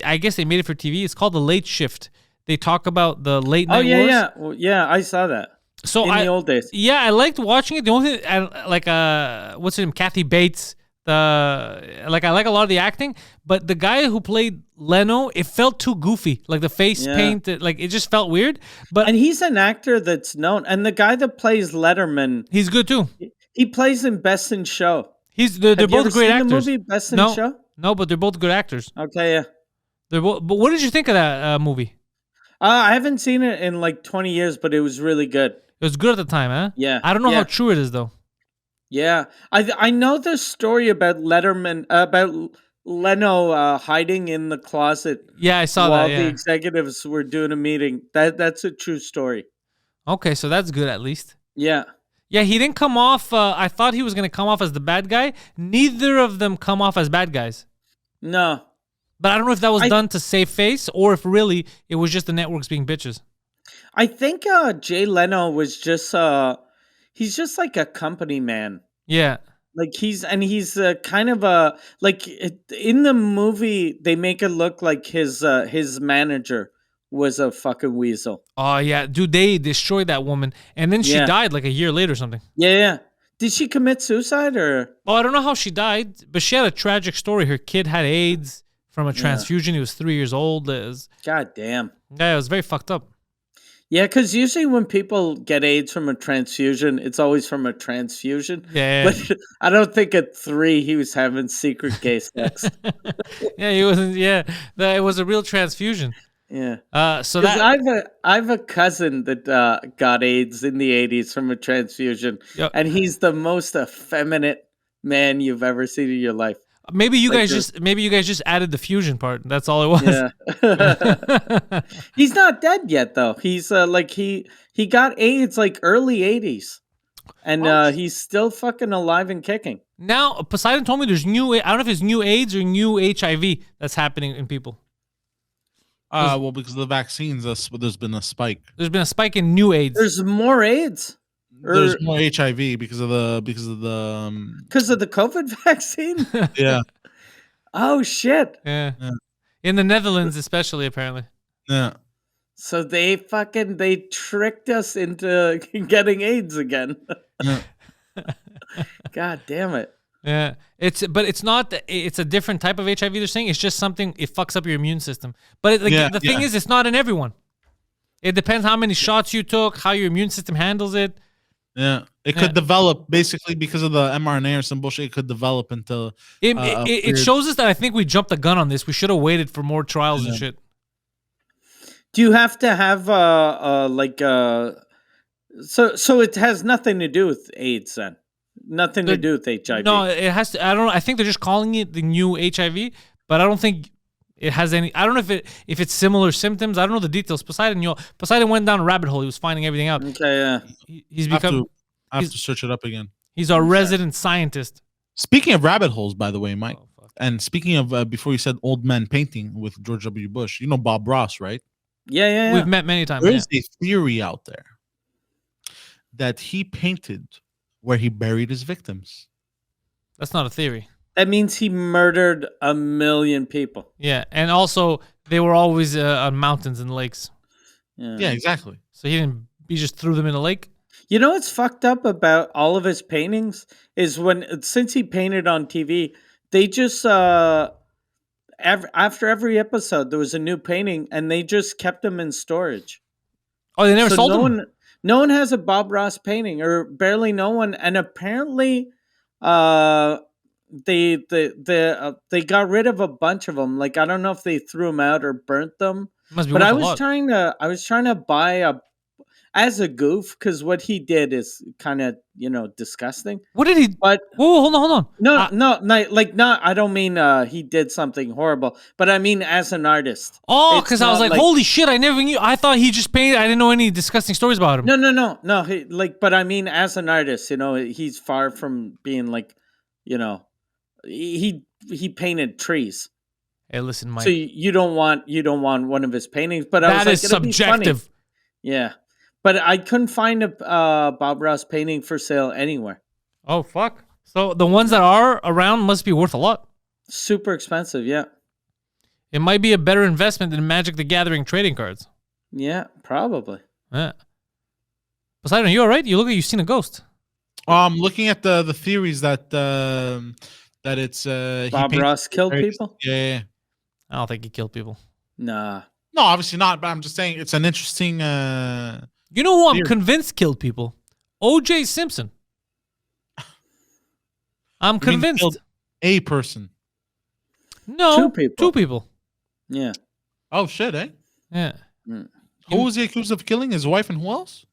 Speaker 1: I guess they made it for TV. It's called The Late Shift. They talk about the late night wars.
Speaker 2: Yeah. Well, yeah, I saw that.
Speaker 1: So
Speaker 2: in the old days.
Speaker 1: Yeah, I liked watching it. The only thing, what's her name? Kathy Bates. I like a lot of the acting, but the guy who played Leno, it felt too goofy. Like the face paint, like it just felt weird.
Speaker 2: And he's an actor that's known. And the guy that plays Letterman,
Speaker 1: he's good too.
Speaker 2: He plays in Best in Show.
Speaker 1: They're both great actors.
Speaker 2: The movie Best in Show?
Speaker 1: No, but they're both good actors.
Speaker 2: Okay, yeah.
Speaker 1: But what did you think of that movie?
Speaker 2: I haven't seen it in like 20 years, but it was really good.
Speaker 1: It was good at the time, huh?
Speaker 2: Yeah.
Speaker 1: I don't know how true it is though.
Speaker 2: Yeah, I know the story about about Leno hiding in the closet.
Speaker 1: Yeah, I saw
Speaker 2: while
Speaker 1: that. Yeah.
Speaker 2: the executives were doing a meeting. That's a true story.
Speaker 1: Okay, so that's good at least.
Speaker 2: Yeah.
Speaker 1: Yeah, he didn't come off. I thought he was going to come off as the bad guy. Neither of them come off as bad guys.
Speaker 2: No.
Speaker 1: But I don't know if that was done to save face or if really it was just the networks being bitches.
Speaker 2: I think Jay Leno was just he's just like a company man.
Speaker 1: Yeah.
Speaker 2: Like he's kind of a in the movie they make it look like his manager was a fucking weasel.
Speaker 1: Oh yeah, dude, they destroyed that woman and then she died like a year later or something.
Speaker 2: Yeah. Did she commit suicide or?
Speaker 1: Oh, I don't know how she died, but she had a tragic story. Her kid had AIDS from a transfusion. He was 3 years old.
Speaker 2: God damn.
Speaker 1: Yeah, it was very fucked up.
Speaker 2: Yeah, because usually when people get AIDS from a transfusion, it's always from a transfusion.
Speaker 1: Yeah.
Speaker 2: But I don't think at 3 he was having secret gay sex.
Speaker 1: Yeah, he wasn't. Yeah, it was a real transfusion.
Speaker 2: Yeah.
Speaker 1: So that
Speaker 2: I have a cousin that got AIDS in the 80s from a transfusion, and he's the most effeminate man you've ever seen in your life.
Speaker 1: Maybe you guys just added the fusion part. That's all it was.
Speaker 2: Yeah. He's not dead yet though. He's he got AIDS like early 80s. and he's still fucking alive and kicking.
Speaker 1: Now, Poseidon told me there's I don't know if it's new AIDS or new HIV that's happening in people.
Speaker 3: Well, because of the vaccines, there's been a spike.
Speaker 1: There's been a spike in new AIDS.
Speaker 2: There's more AIDS.
Speaker 3: There's more HIV because of the
Speaker 2: COVID vaccine.
Speaker 3: Yeah.
Speaker 2: Oh shit.
Speaker 1: Yeah. In the Netherlands, especially, apparently.
Speaker 3: Yeah.
Speaker 2: So they tricked us into getting AIDS again.
Speaker 3: Yeah.
Speaker 2: God damn it.
Speaker 1: Yeah, it's a different type of HIV. They're saying it's just something, it fucks up your immune system. But the thing is, it's not in everyone. It depends how many shots you took, how your immune system handles it.
Speaker 3: Yeah, it could develop basically because of the mRNA or some bullshit. It could develop into.
Speaker 1: It shows us that I think we jumped the gun on this. We should have waited for more trials and shit.
Speaker 2: Do you have to have so it has nothing to do with AIDS then? Nothing to do with HIV.
Speaker 1: No, it has to. I don't know. I think they're just calling it the new HIV, but I don't think it has any. I don't know if it's similar symptoms. I don't know the details. Poseidon went down a rabbit hole. He was finding everything out.
Speaker 2: Okay, yeah.
Speaker 1: He's become.
Speaker 3: I have to search it up again.
Speaker 1: He's our resident scientist.
Speaker 3: Speaking of rabbit holes, by the way, Mike, and speaking of before you said old man painting with George W. Bush, you know Bob Ross, right?
Speaker 2: Yeah.
Speaker 1: We've met many times.
Speaker 3: There's a theory out there that he painted where he buried his victims.
Speaker 1: That's not a theory.
Speaker 2: That means he murdered 1 million people.
Speaker 1: Yeah, and also they were always on mountains and lakes.
Speaker 3: Yeah, exactly.
Speaker 1: So he just threw them in a lake.
Speaker 2: You know what's fucked up about all of his paintings is since he painted on TV, they just after every episode there was a new painting and they just kept them in storage.
Speaker 1: Oh, they never sold them.
Speaker 2: No one has a Bob Ross painting, or barely no one. And apparently, they got rid of a bunch of them. Like I don't know if they threw them out or burnt them.
Speaker 1: Must be
Speaker 2: but
Speaker 1: worth
Speaker 2: I
Speaker 1: a
Speaker 2: was
Speaker 1: lot.
Speaker 2: trying to buy as a goof, because what he did is kind of disgusting.
Speaker 1: What did he?
Speaker 2: But
Speaker 1: whoa, hold on.
Speaker 2: No, I don't mean he did something horrible, but I mean as an artist.
Speaker 1: Oh, because I was like, holy shit! I never knew. I thought he just painted. I didn't know any disgusting stories about him.
Speaker 2: No. But I mean as an artist, he's far from being he painted trees.
Speaker 1: Hey, listen, Mike.
Speaker 2: So you don't want one of his paintings, but I was
Speaker 1: that is subjective.
Speaker 2: Yeah. But I couldn't find a Bob Ross painting for sale anywhere.
Speaker 1: Oh, fuck. So the ones that are around must be worth a lot.
Speaker 2: Super expensive, yeah.
Speaker 1: It might be a better investment than Magic the Gathering trading cards.
Speaker 2: Yeah, probably.
Speaker 1: Yeah. Poseidon, you all right? You look like you've seen a ghost.
Speaker 3: Looking at the theories that it's...
Speaker 2: Bob Ross killed people?
Speaker 3: Yeah.
Speaker 1: I don't think he killed people.
Speaker 2: Nah.
Speaker 3: No, obviously not, but I'm just saying it's an interesting...
Speaker 1: You know who I'm convinced killed people? O.J. Simpson. I'm convinced.
Speaker 3: Killed a person.
Speaker 1: No, two people.
Speaker 2: Yeah.
Speaker 3: Oh, shit, eh?
Speaker 1: Yeah.
Speaker 3: Who was he accused of killing? His wife and who else?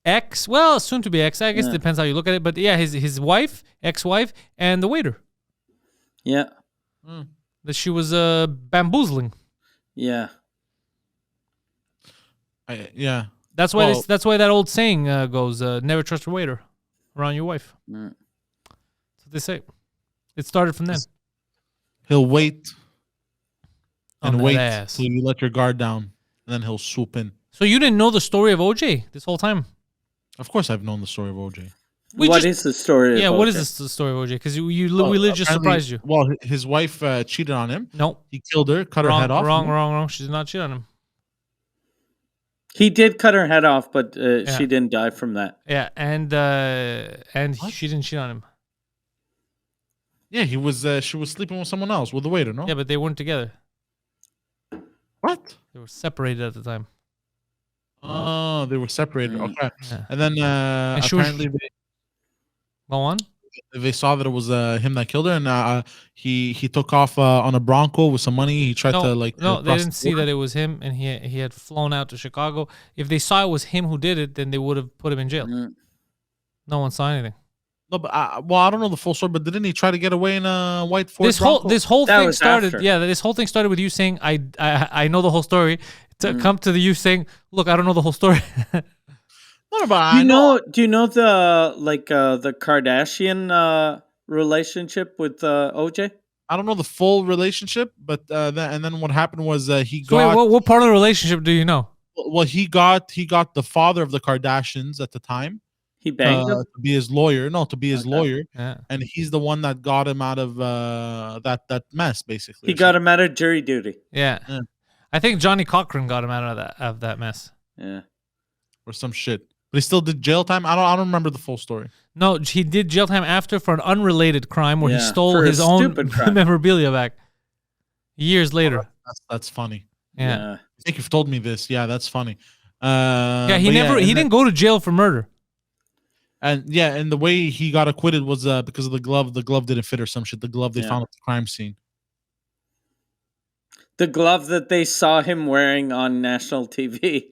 Speaker 1: Well, soon to be ex. I guess it depends how you look at it. But yeah, his wife, ex-wife, and the waiter.
Speaker 2: Yeah.
Speaker 1: That she was bamboozling.
Speaker 2: Yeah.
Speaker 3: Yeah.
Speaker 1: That's why that old saying goes, never trust a waiter around your wife. That's what they say. It started from then.
Speaker 3: He'll wait and wait
Speaker 1: ass.
Speaker 3: till you let your guard down, and then he'll swoop in.
Speaker 1: So you didn't know the story of OJ this whole time?
Speaker 3: Of course I've known the story of OJ.
Speaker 2: What is the story of OJ?
Speaker 1: What is the story of OJ? Because we literally just surprised you.
Speaker 3: Well, his wife cheated on him.
Speaker 1: No.
Speaker 3: He killed her, cut her head off.
Speaker 1: Wrong. She did not cheat on him.
Speaker 2: He did cut her head off, but she didn't die from that.
Speaker 1: Yeah, and she didn't cheat on him.
Speaker 3: Yeah, she was sleeping with someone else, with the waiter, no?
Speaker 1: Yeah, but they weren't together.
Speaker 3: What?
Speaker 1: They were separated at the time.
Speaker 3: Oh, they were separated. Okay.
Speaker 1: Yeah.
Speaker 3: And then apparently
Speaker 1: go on.
Speaker 3: They saw that it was him that killed her, and he took off on a Bronco with some money. He tried to
Speaker 1: they didn't see that it was him, and he had flown out to Chicago. If they saw it was him who did it, then they would have put him in jail. No one saw anything.
Speaker 3: No, but I don't know the full story. But didn't he try to get away in a white Ford Bronco?
Speaker 1: This whole thing started.
Speaker 2: After.
Speaker 1: Yeah, this whole thing started with you saying, "I know the whole story." To come to you saying, "Look, I don't know the whole story."
Speaker 3: No, but I know.
Speaker 2: Do you know the Kardashian relationship with OJ?
Speaker 3: I don't know the full relationship, but then what happened was he
Speaker 1: So
Speaker 3: got.
Speaker 1: wait, what part of the relationship do you know?
Speaker 3: Well, he got the father of the Kardashians at the time
Speaker 2: He banged him.
Speaker 3: to be his lawyer. No, to be his lawyer,
Speaker 1: Yeah.
Speaker 3: and he's the one that got him out of that mess, basically.
Speaker 2: He got him out of jury duty.
Speaker 1: Yeah.
Speaker 3: Yeah.
Speaker 1: I think Johnny Cochran got him out of that mess.
Speaker 2: Yeah.
Speaker 3: or some shit. But he still did jail time. I don't remember the full story.
Speaker 1: No, he did jail time after for an unrelated crime where he
Speaker 2: Yeah,
Speaker 1: stole
Speaker 2: for a
Speaker 1: his own
Speaker 2: stupid crime.
Speaker 1: memorabilia back years later.
Speaker 3: That's funny.
Speaker 1: Yeah.
Speaker 3: I think you've told me this. Yeah, that's funny.
Speaker 1: Yeah, he
Speaker 3: but
Speaker 1: never
Speaker 3: and
Speaker 1: he
Speaker 3: then-
Speaker 1: didn't go to jail for murder.
Speaker 3: And yeah, and the way he got acquitted was because of the glove. The glove didn't fit or some shit. The glove they
Speaker 2: Yeah.
Speaker 3: found at the crime scene.
Speaker 2: The glove that they saw him wearing on national TV.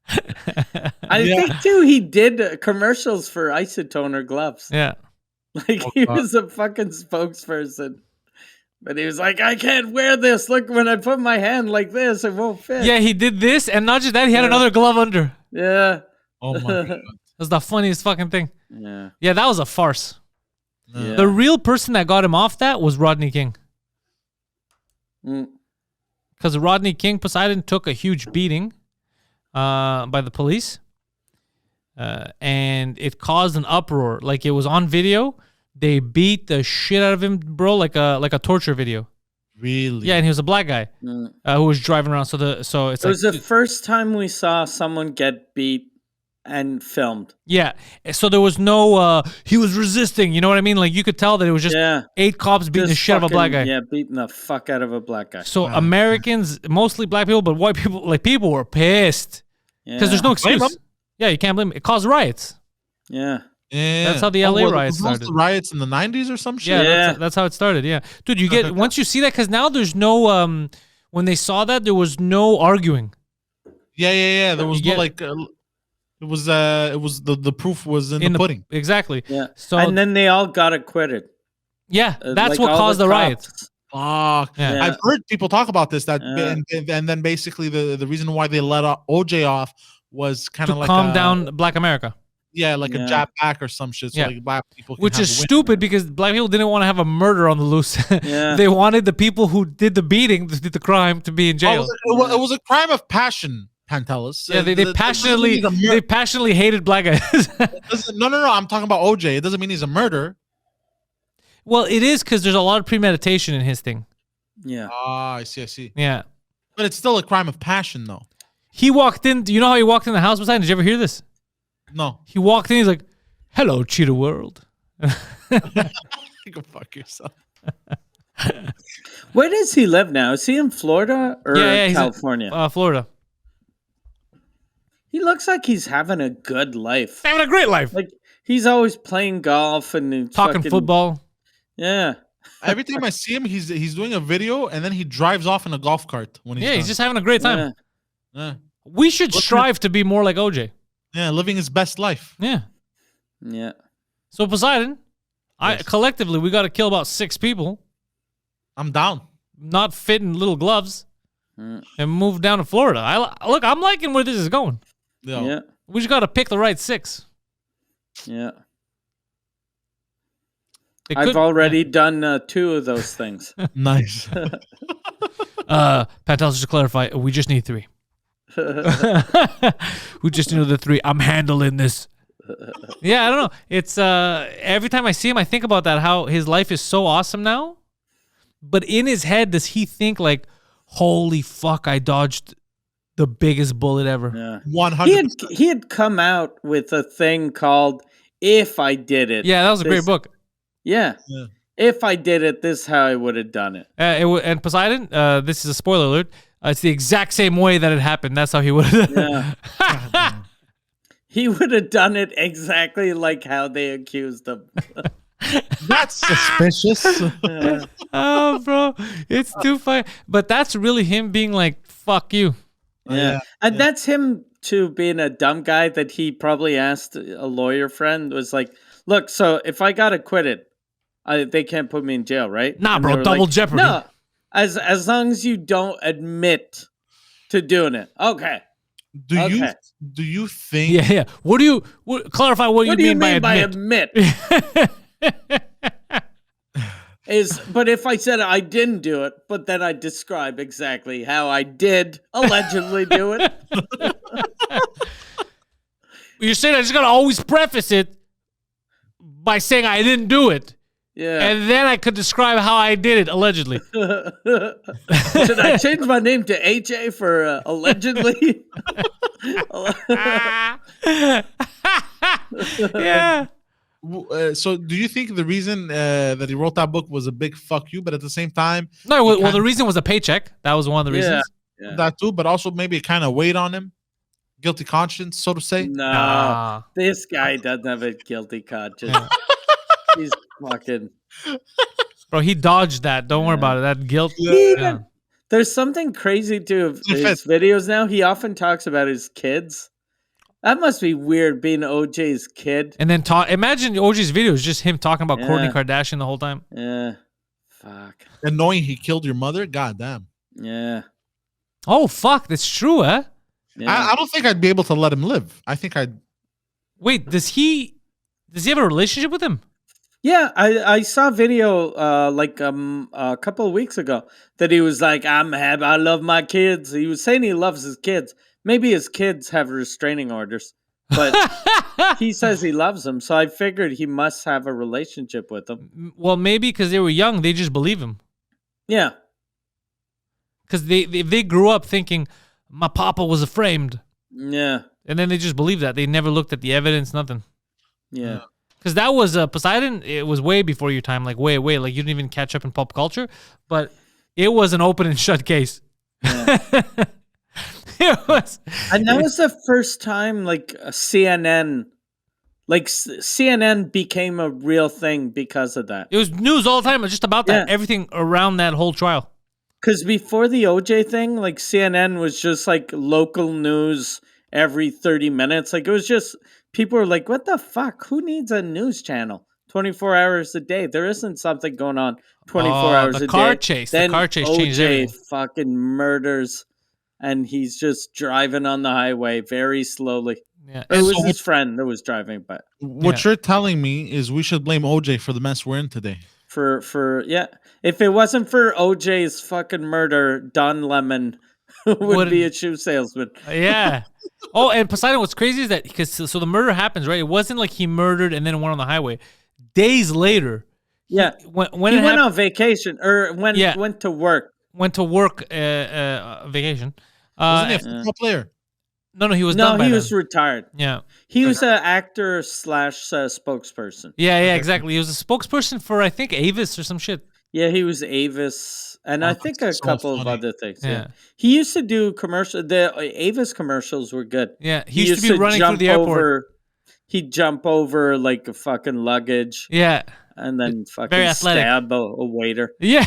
Speaker 2: I think too he did commercials for Isotoner gloves.
Speaker 1: Yeah.
Speaker 2: Like he was a fucking spokesperson. But he was like, I can't wear this. Look, when I put my hand like this, it won't fit.
Speaker 1: Yeah, he did this, and not just that, he had another glove under.
Speaker 2: Yeah.
Speaker 3: Oh my god.
Speaker 1: That's the funniest fucking thing.
Speaker 2: Yeah.
Speaker 1: Yeah, that was a farce.
Speaker 2: Yeah.
Speaker 1: The real person that got him off that was Rodney King.
Speaker 2: Mm.
Speaker 1: Because Rodney King, Poseidon took a huge beating by the police. And it caused an uproar. Like, it was on video. They beat the shit out of him, bro, like a torture video.
Speaker 3: Really?
Speaker 1: Yeah, and he was a black guy who was driving around. So it's
Speaker 2: It was the first time we saw someone get beat and filmed.
Speaker 1: Yeah. So there was no he was resisting, you know what I mean? Like, you could tell that it was just 8 cops beating the
Speaker 2: Just
Speaker 1: shit out of a black guy.
Speaker 2: Yeah, beating the fuck out of a black guy.
Speaker 1: So Americans, mostly black people, but white people, like, people were pissed because there's no excuse.
Speaker 3: Blame 'em.
Speaker 1: Yeah, you can't blame it. It caused riots.
Speaker 2: Yeah.
Speaker 3: Yeah.
Speaker 1: That's how the LA riots
Speaker 3: those
Speaker 1: started.
Speaker 3: the riots in the 90s or some shit?
Speaker 1: Yeah,
Speaker 2: Yeah.
Speaker 1: That's how it started. Yeah, dude, you get once you see that, because now there's no when they saw that, there was no arguing.
Speaker 3: Yeah. There was
Speaker 1: You
Speaker 3: no
Speaker 1: get-
Speaker 3: like. It was the proof was in the pudding.
Speaker 1: Exactly.
Speaker 2: Yeah.
Speaker 1: So
Speaker 2: And then they all got acquitted.
Speaker 1: yeah, that's
Speaker 2: Like
Speaker 1: what
Speaker 2: all
Speaker 1: caused the riots.
Speaker 2: cops.
Speaker 3: Fuck.
Speaker 1: Yeah.
Speaker 3: I've heard people talk about this. That
Speaker 2: Yeah.
Speaker 3: and then basically the reason why they let OJ off was kind
Speaker 1: To
Speaker 3: of like
Speaker 1: calm down Black America,
Speaker 3: Yeah, like
Speaker 2: Yeah.
Speaker 3: a jab back or some shit. So
Speaker 1: Yeah.
Speaker 3: like black people, can
Speaker 1: which
Speaker 3: have
Speaker 1: is
Speaker 3: a win.
Speaker 1: stupid because black people didn't want to have a murder on the loose.
Speaker 2: Yeah.
Speaker 1: They wanted the people who did the beating, did the crime, to be in
Speaker 3: Oh,
Speaker 1: jail.
Speaker 3: it was a crime of passion, Pantelis.
Speaker 1: Yeah, they passionately hated black guys.
Speaker 3: No. I'm talking about OJ. It doesn't mean he's a murderer.
Speaker 1: Well, it is because there's a lot of premeditation in his thing.
Speaker 2: Yeah.
Speaker 3: Ah, I see.
Speaker 1: Yeah.
Speaker 3: But it's still a crime of passion, though.
Speaker 1: He walked in. Do you know how he walked in the house beside? Did you ever hear this?
Speaker 3: No,
Speaker 1: He walked in. He's like, "Hello, Cheetah World."
Speaker 3: you can fuck yourself.
Speaker 2: Where does he live now? Is he in Florida or
Speaker 1: He's in,
Speaker 2: California?
Speaker 1: Florida.
Speaker 2: He looks like he's having a good life.
Speaker 1: Having a great life.
Speaker 2: Like he's always playing golf and
Speaker 1: Talking
Speaker 2: fucking-
Speaker 1: football.
Speaker 2: Yeah.
Speaker 3: Every time I see him, he's doing a video and then he drives off in a golf cart when he's
Speaker 1: He's
Speaker 3: done.
Speaker 1: just having a great time.
Speaker 2: Yeah.
Speaker 3: Yeah.
Speaker 1: We should strive to be more like OJ.
Speaker 3: Yeah, living his best life.
Speaker 1: Yeah.
Speaker 2: Yeah.
Speaker 1: So Poseidon,
Speaker 3: Yes.
Speaker 1: collectively we got to kill about 6 people,
Speaker 3: I'm down.
Speaker 1: not fit in little gloves,
Speaker 2: Mm.
Speaker 1: and move down to Florida. Look, I'm liking where this is going.
Speaker 3: Yo.
Speaker 2: Yeah.
Speaker 1: We just got to pick the right 6.
Speaker 2: Yeah.
Speaker 1: It
Speaker 2: I've
Speaker 1: could-
Speaker 2: already done 2 of those things.
Speaker 3: Nice.
Speaker 1: Pantelis, just to clarify, we just need 3. We just need the 3. I'm handling this. Yeah, I don't know. It's every time I see him, I think about that, how his life is so awesome now. But in his head, does he think like, holy fuck, I dodged the biggest bullet ever?
Speaker 2: Yeah.
Speaker 3: 100.
Speaker 2: He had come out with a thing called "If I Did It."
Speaker 1: Yeah, that was a great book.
Speaker 2: Yeah.
Speaker 3: Yeah.
Speaker 2: If I did it, this is how I would have done it.
Speaker 1: And Poseidon, this is a spoiler alert. It's the exact same way that it happened. That's how he would have.
Speaker 2: Yeah. He would have done it exactly like how they accused him.
Speaker 3: That's suspicious.
Speaker 1: Oh, bro, it's too funny. But that's really him being like, "Fuck you."
Speaker 2: Yeah. And that's him too, being a dumb guy that he probably asked a lawyer friend, was like, look, so if I got acquitted, they can't put me in jail, right?
Speaker 1: Nah,
Speaker 2: And
Speaker 1: bro,
Speaker 2: they were
Speaker 1: double
Speaker 2: like,
Speaker 1: jeopardy.
Speaker 2: No, as long as you don't admit to doing it. Okay.
Speaker 3: Do you
Speaker 2: Okay.
Speaker 3: do you think?
Speaker 1: Yeah. Clarify what you mean by
Speaker 2: admit? But if I said I didn't do it, but then I describe exactly how I did allegedly do it.
Speaker 1: You're saying I just gotta always preface it by saying I didn't do it.
Speaker 2: Yeah.
Speaker 1: And then I could describe how I did it, allegedly.
Speaker 2: Should I change my name to AJ for allegedly?
Speaker 1: Yeah.
Speaker 3: So, do you think the reason that he wrote that book was a big fuck you, but at the same time,
Speaker 1: No, well, the reason was a paycheck. That was one of the reasons.
Speaker 2: Yeah.
Speaker 3: that too, but also maybe it kind of weighed on him, guilty conscience, so to say.
Speaker 2: No,
Speaker 1: Nah.
Speaker 2: this guy doesn't have a guilty conscience. He's fucking.
Speaker 1: Bro, he dodged that. Don't worry about it. That guilt.
Speaker 2: There's something crazy to his videos now. He often talks about his kids. That must be weird being OJ's kid.
Speaker 1: And then imagine OJ's video is just him talking about Kourtney Kardashian the whole time.
Speaker 2: Yeah. Fuck.
Speaker 3: And knowing he killed your mother, goddamn.
Speaker 2: Yeah.
Speaker 1: Oh, fuck. That's true, huh?
Speaker 2: Yeah.
Speaker 3: I don't think I'd be able to let him live. I think I'd.
Speaker 1: Wait, does he have a relationship with him?
Speaker 2: Yeah, I saw a video a couple of weeks ago that he was like, I'm happy, I love my kids. He was saying he loves his kids. Maybe his kids have restraining orders, but he says he loves them. So I figured he must have a relationship with them.
Speaker 1: Well, maybe because they were young, they just believe him.
Speaker 2: Yeah.
Speaker 1: Because they grew up thinking my papa was framed.
Speaker 2: Yeah.
Speaker 1: And then they just believe that. They never looked at the evidence, nothing.
Speaker 2: Yeah.
Speaker 1: Because that was Poseidon. It was way before your time, like way. Like you didn't even catch up in pop culture, but it was an open and shut case.
Speaker 2: Yeah.
Speaker 1: It was,
Speaker 2: and that was the first time CNN became a real thing because of that.
Speaker 1: It was news all the time, just about that,
Speaker 2: Yeah.
Speaker 1: everything around that whole trial.
Speaker 2: Because before the OJ thing, CNN was just like local news every 30 minutes. Like it was just, people were like, what the fuck? Who needs a news channel 24 hours a day? There isn't something going on 24 hours a day.
Speaker 1: The car chase changed everything.
Speaker 2: Fucking murders, and he's just driving on the highway very slowly.
Speaker 1: Yeah.
Speaker 2: It was his friend that was driving, but
Speaker 3: what you're telling me is we should blame OJ for the mess we're in today.
Speaker 2: If it wasn't for OJ's fucking murder, Don Lemon would be a shoe salesman.
Speaker 1: Yeah. Oh, and Poseidon, what's crazy is that so the murder happens, right? It wasn't like he murdered and then went on the highway. Days later, when
Speaker 2: he went on vacation or went to work.
Speaker 1: Went to work vacation.
Speaker 3: Wasn't he a football player?
Speaker 1: No, he was done by
Speaker 2: he
Speaker 1: then.
Speaker 2: was retired.
Speaker 1: Yeah.
Speaker 2: He was an actor / spokesperson.
Speaker 1: Yeah, exactly. He was a spokesperson for, I think, Avis or some shit.
Speaker 2: Yeah, he was Avis, and I think a couple of other things.
Speaker 1: Yeah.
Speaker 2: He used to do the Avis commercials were good.
Speaker 1: Yeah, he used to be running through the airport.
Speaker 2: He'd jump over like a fucking luggage.
Speaker 1: Yeah.
Speaker 2: And then fucking stab a waiter.
Speaker 1: Yeah.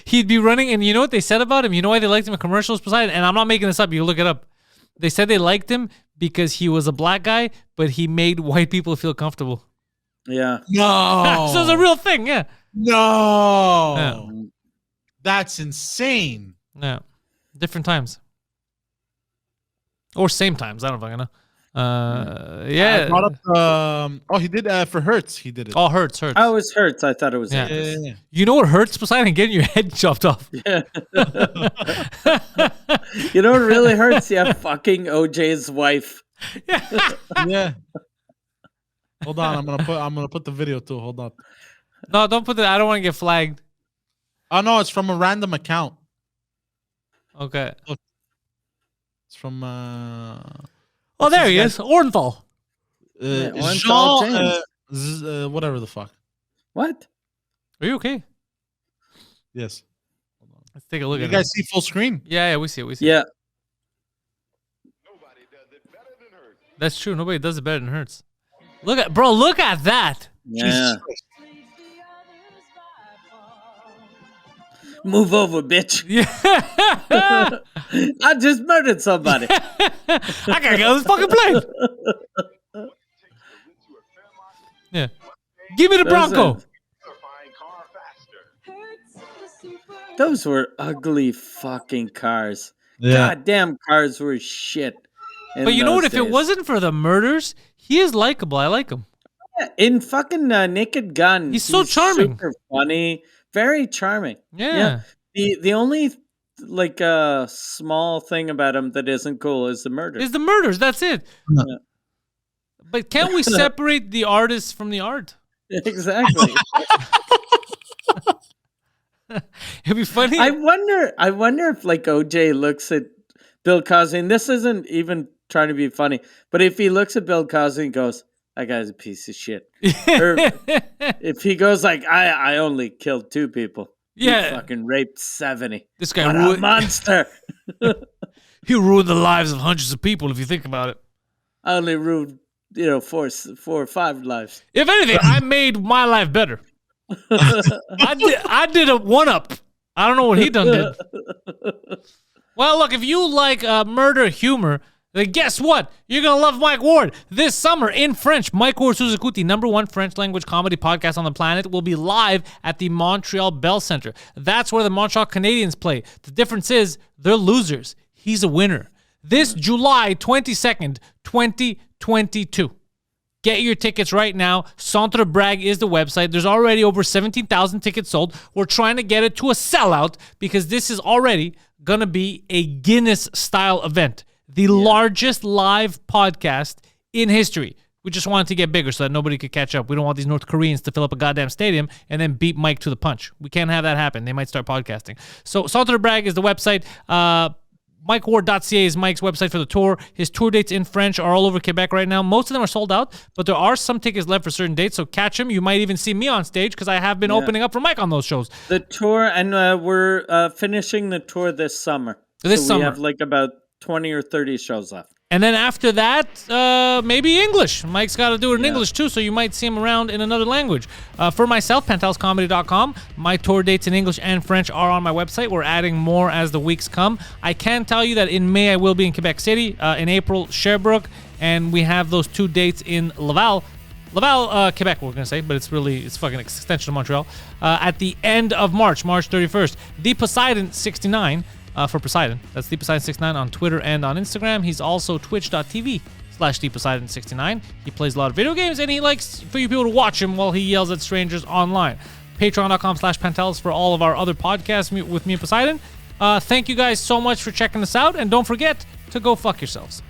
Speaker 1: He'd be running, and you know what they said about him? You know why they liked him in commercials, Poseidon? And I'm not making this up. You look it up. They said they liked him because he was a black guy, but he made white people feel comfortable.
Speaker 2: Yeah.
Speaker 3: No.
Speaker 1: So it's a real thing, yeah.
Speaker 3: No.
Speaker 1: Yeah.
Speaker 3: That's insane.
Speaker 1: Yeah. Different times. Or same times. I don't fucking know. Yeah.
Speaker 3: I brought up, he did for Hertz. He did it.
Speaker 1: Oh, Hertz.
Speaker 2: Oh, it was Hertz. I thought it was
Speaker 3: Yeah.
Speaker 1: You know what hurts, Poseidon? Getting your head chopped off.
Speaker 2: Yeah. You know what really hurts? Yeah, fucking OJ's wife.
Speaker 3: Yeah. Hold on, I'm gonna put the video too. Hold on.
Speaker 1: No, don't put that. I don't want to get flagged.
Speaker 3: Oh no, it's from a random account.
Speaker 1: Okay.
Speaker 3: Look. It's from
Speaker 1: Oh, there he is. Orenthal.
Speaker 2: Orenthal
Speaker 3: Jean, whatever the fuck.
Speaker 2: What?
Speaker 1: Are you okay?
Speaker 3: Yes.
Speaker 1: Hold on. Let's take a look at it.
Speaker 3: You guys see full screen?
Speaker 1: Yeah, we see it.
Speaker 2: Yeah.
Speaker 4: Nobody does it better than Hertz.
Speaker 1: That's true. Nobody does it better than Hertz. Look at that.
Speaker 2: Yeah. Move over, bitch.
Speaker 1: Yeah.
Speaker 2: I just murdered somebody.
Speaker 1: I gotta get on this fucking plane. Yeah. Give me the Bronco.
Speaker 2: Those were ugly fucking cars. goddamn cars were shit.
Speaker 1: But you know what? If it wasn't for the murders, he is likable. I like him.
Speaker 2: Yeah, in fucking Naked Gun,
Speaker 1: he's so charming,
Speaker 2: super funny, very charming.
Speaker 1: Yeah.
Speaker 2: The only small thing about him that isn't cool is the murder.
Speaker 1: Is the murders? That's it. Yeah. But can't we separate the artist from the art?
Speaker 2: Exactly.
Speaker 1: It'd be funny.
Speaker 2: I wonder if like OJ looks at Bill Cosby, and this isn't even trying to be funny, but if he looks at Bill Cosby and goes, "That guy's a piece of shit," or if he goes like, "I only killed 2 people."
Speaker 1: Yeah,
Speaker 2: he fucking raped 70.
Speaker 1: This guy,
Speaker 2: what a monster.
Speaker 1: He ruined the lives of hundreds of people. If you think about it,
Speaker 2: I only ruined 4 or 5 lives.
Speaker 1: If anything, I made my life better. I did a 1-up. I don't know what he done did. Well, look, if you like murder humor, then guess what? You're going to love Mike Ward. This summer in French, Mike Ward Sous Écoute, the #1 French language comedy podcast on the planet, will be live at the Montreal Bell Centre. That's where the Montreal Canadiens play. The difference is they're losers. He's a winner. This July 22nd, 2022. Get your tickets right now. Centre Bragg is the website. There's already over 17,000 tickets sold. We're trying to get it to a sellout because this is already going to be a Guinness-style event. The largest live podcast in history. We just wanted to get bigger so that nobody could catch up. We don't want these North Koreans to fill up a goddamn stadium and then beat Mike to the punch. We can't have that happen. They might start podcasting. So Centre Bragg is the website. MikeWard.ca is Mike's website for the tour. His tour dates in French are all over Quebec right now. Most of them are sold out, but there are some tickets left for certain dates, so catch him. You might even see me on stage because I have been opening up for Mike on those shows.
Speaker 2: The tour, and we're finishing the tour this summer. We have like about 20 or 30 shows left.
Speaker 1: And then after that, maybe English. Mike's got to do it in English too, so you might see him around in another language. For myself, PantelisComedy.com. My tour dates in English and French are on my website. We're adding more as the weeks come. I can tell you that in May I will be in Quebec City, in April, Sherbrooke, and we have those 2 dates in Laval, Quebec, we're going to say, but it's fucking extension of Montreal. At the end of March 31st. The Poseidon 69. For Poseidon. That's ThePoseidon69 on Twitter and on Instagram. He's also twitch.tv/ThePoseidon69. He plays a lot of video games, and he likes for you people to watch him while he yells at strangers online. Patreon.com/Pantelis for all of our other podcasts with me and Poseidon. Thank you guys so much for checking us out, and don't forget to go fuck yourselves.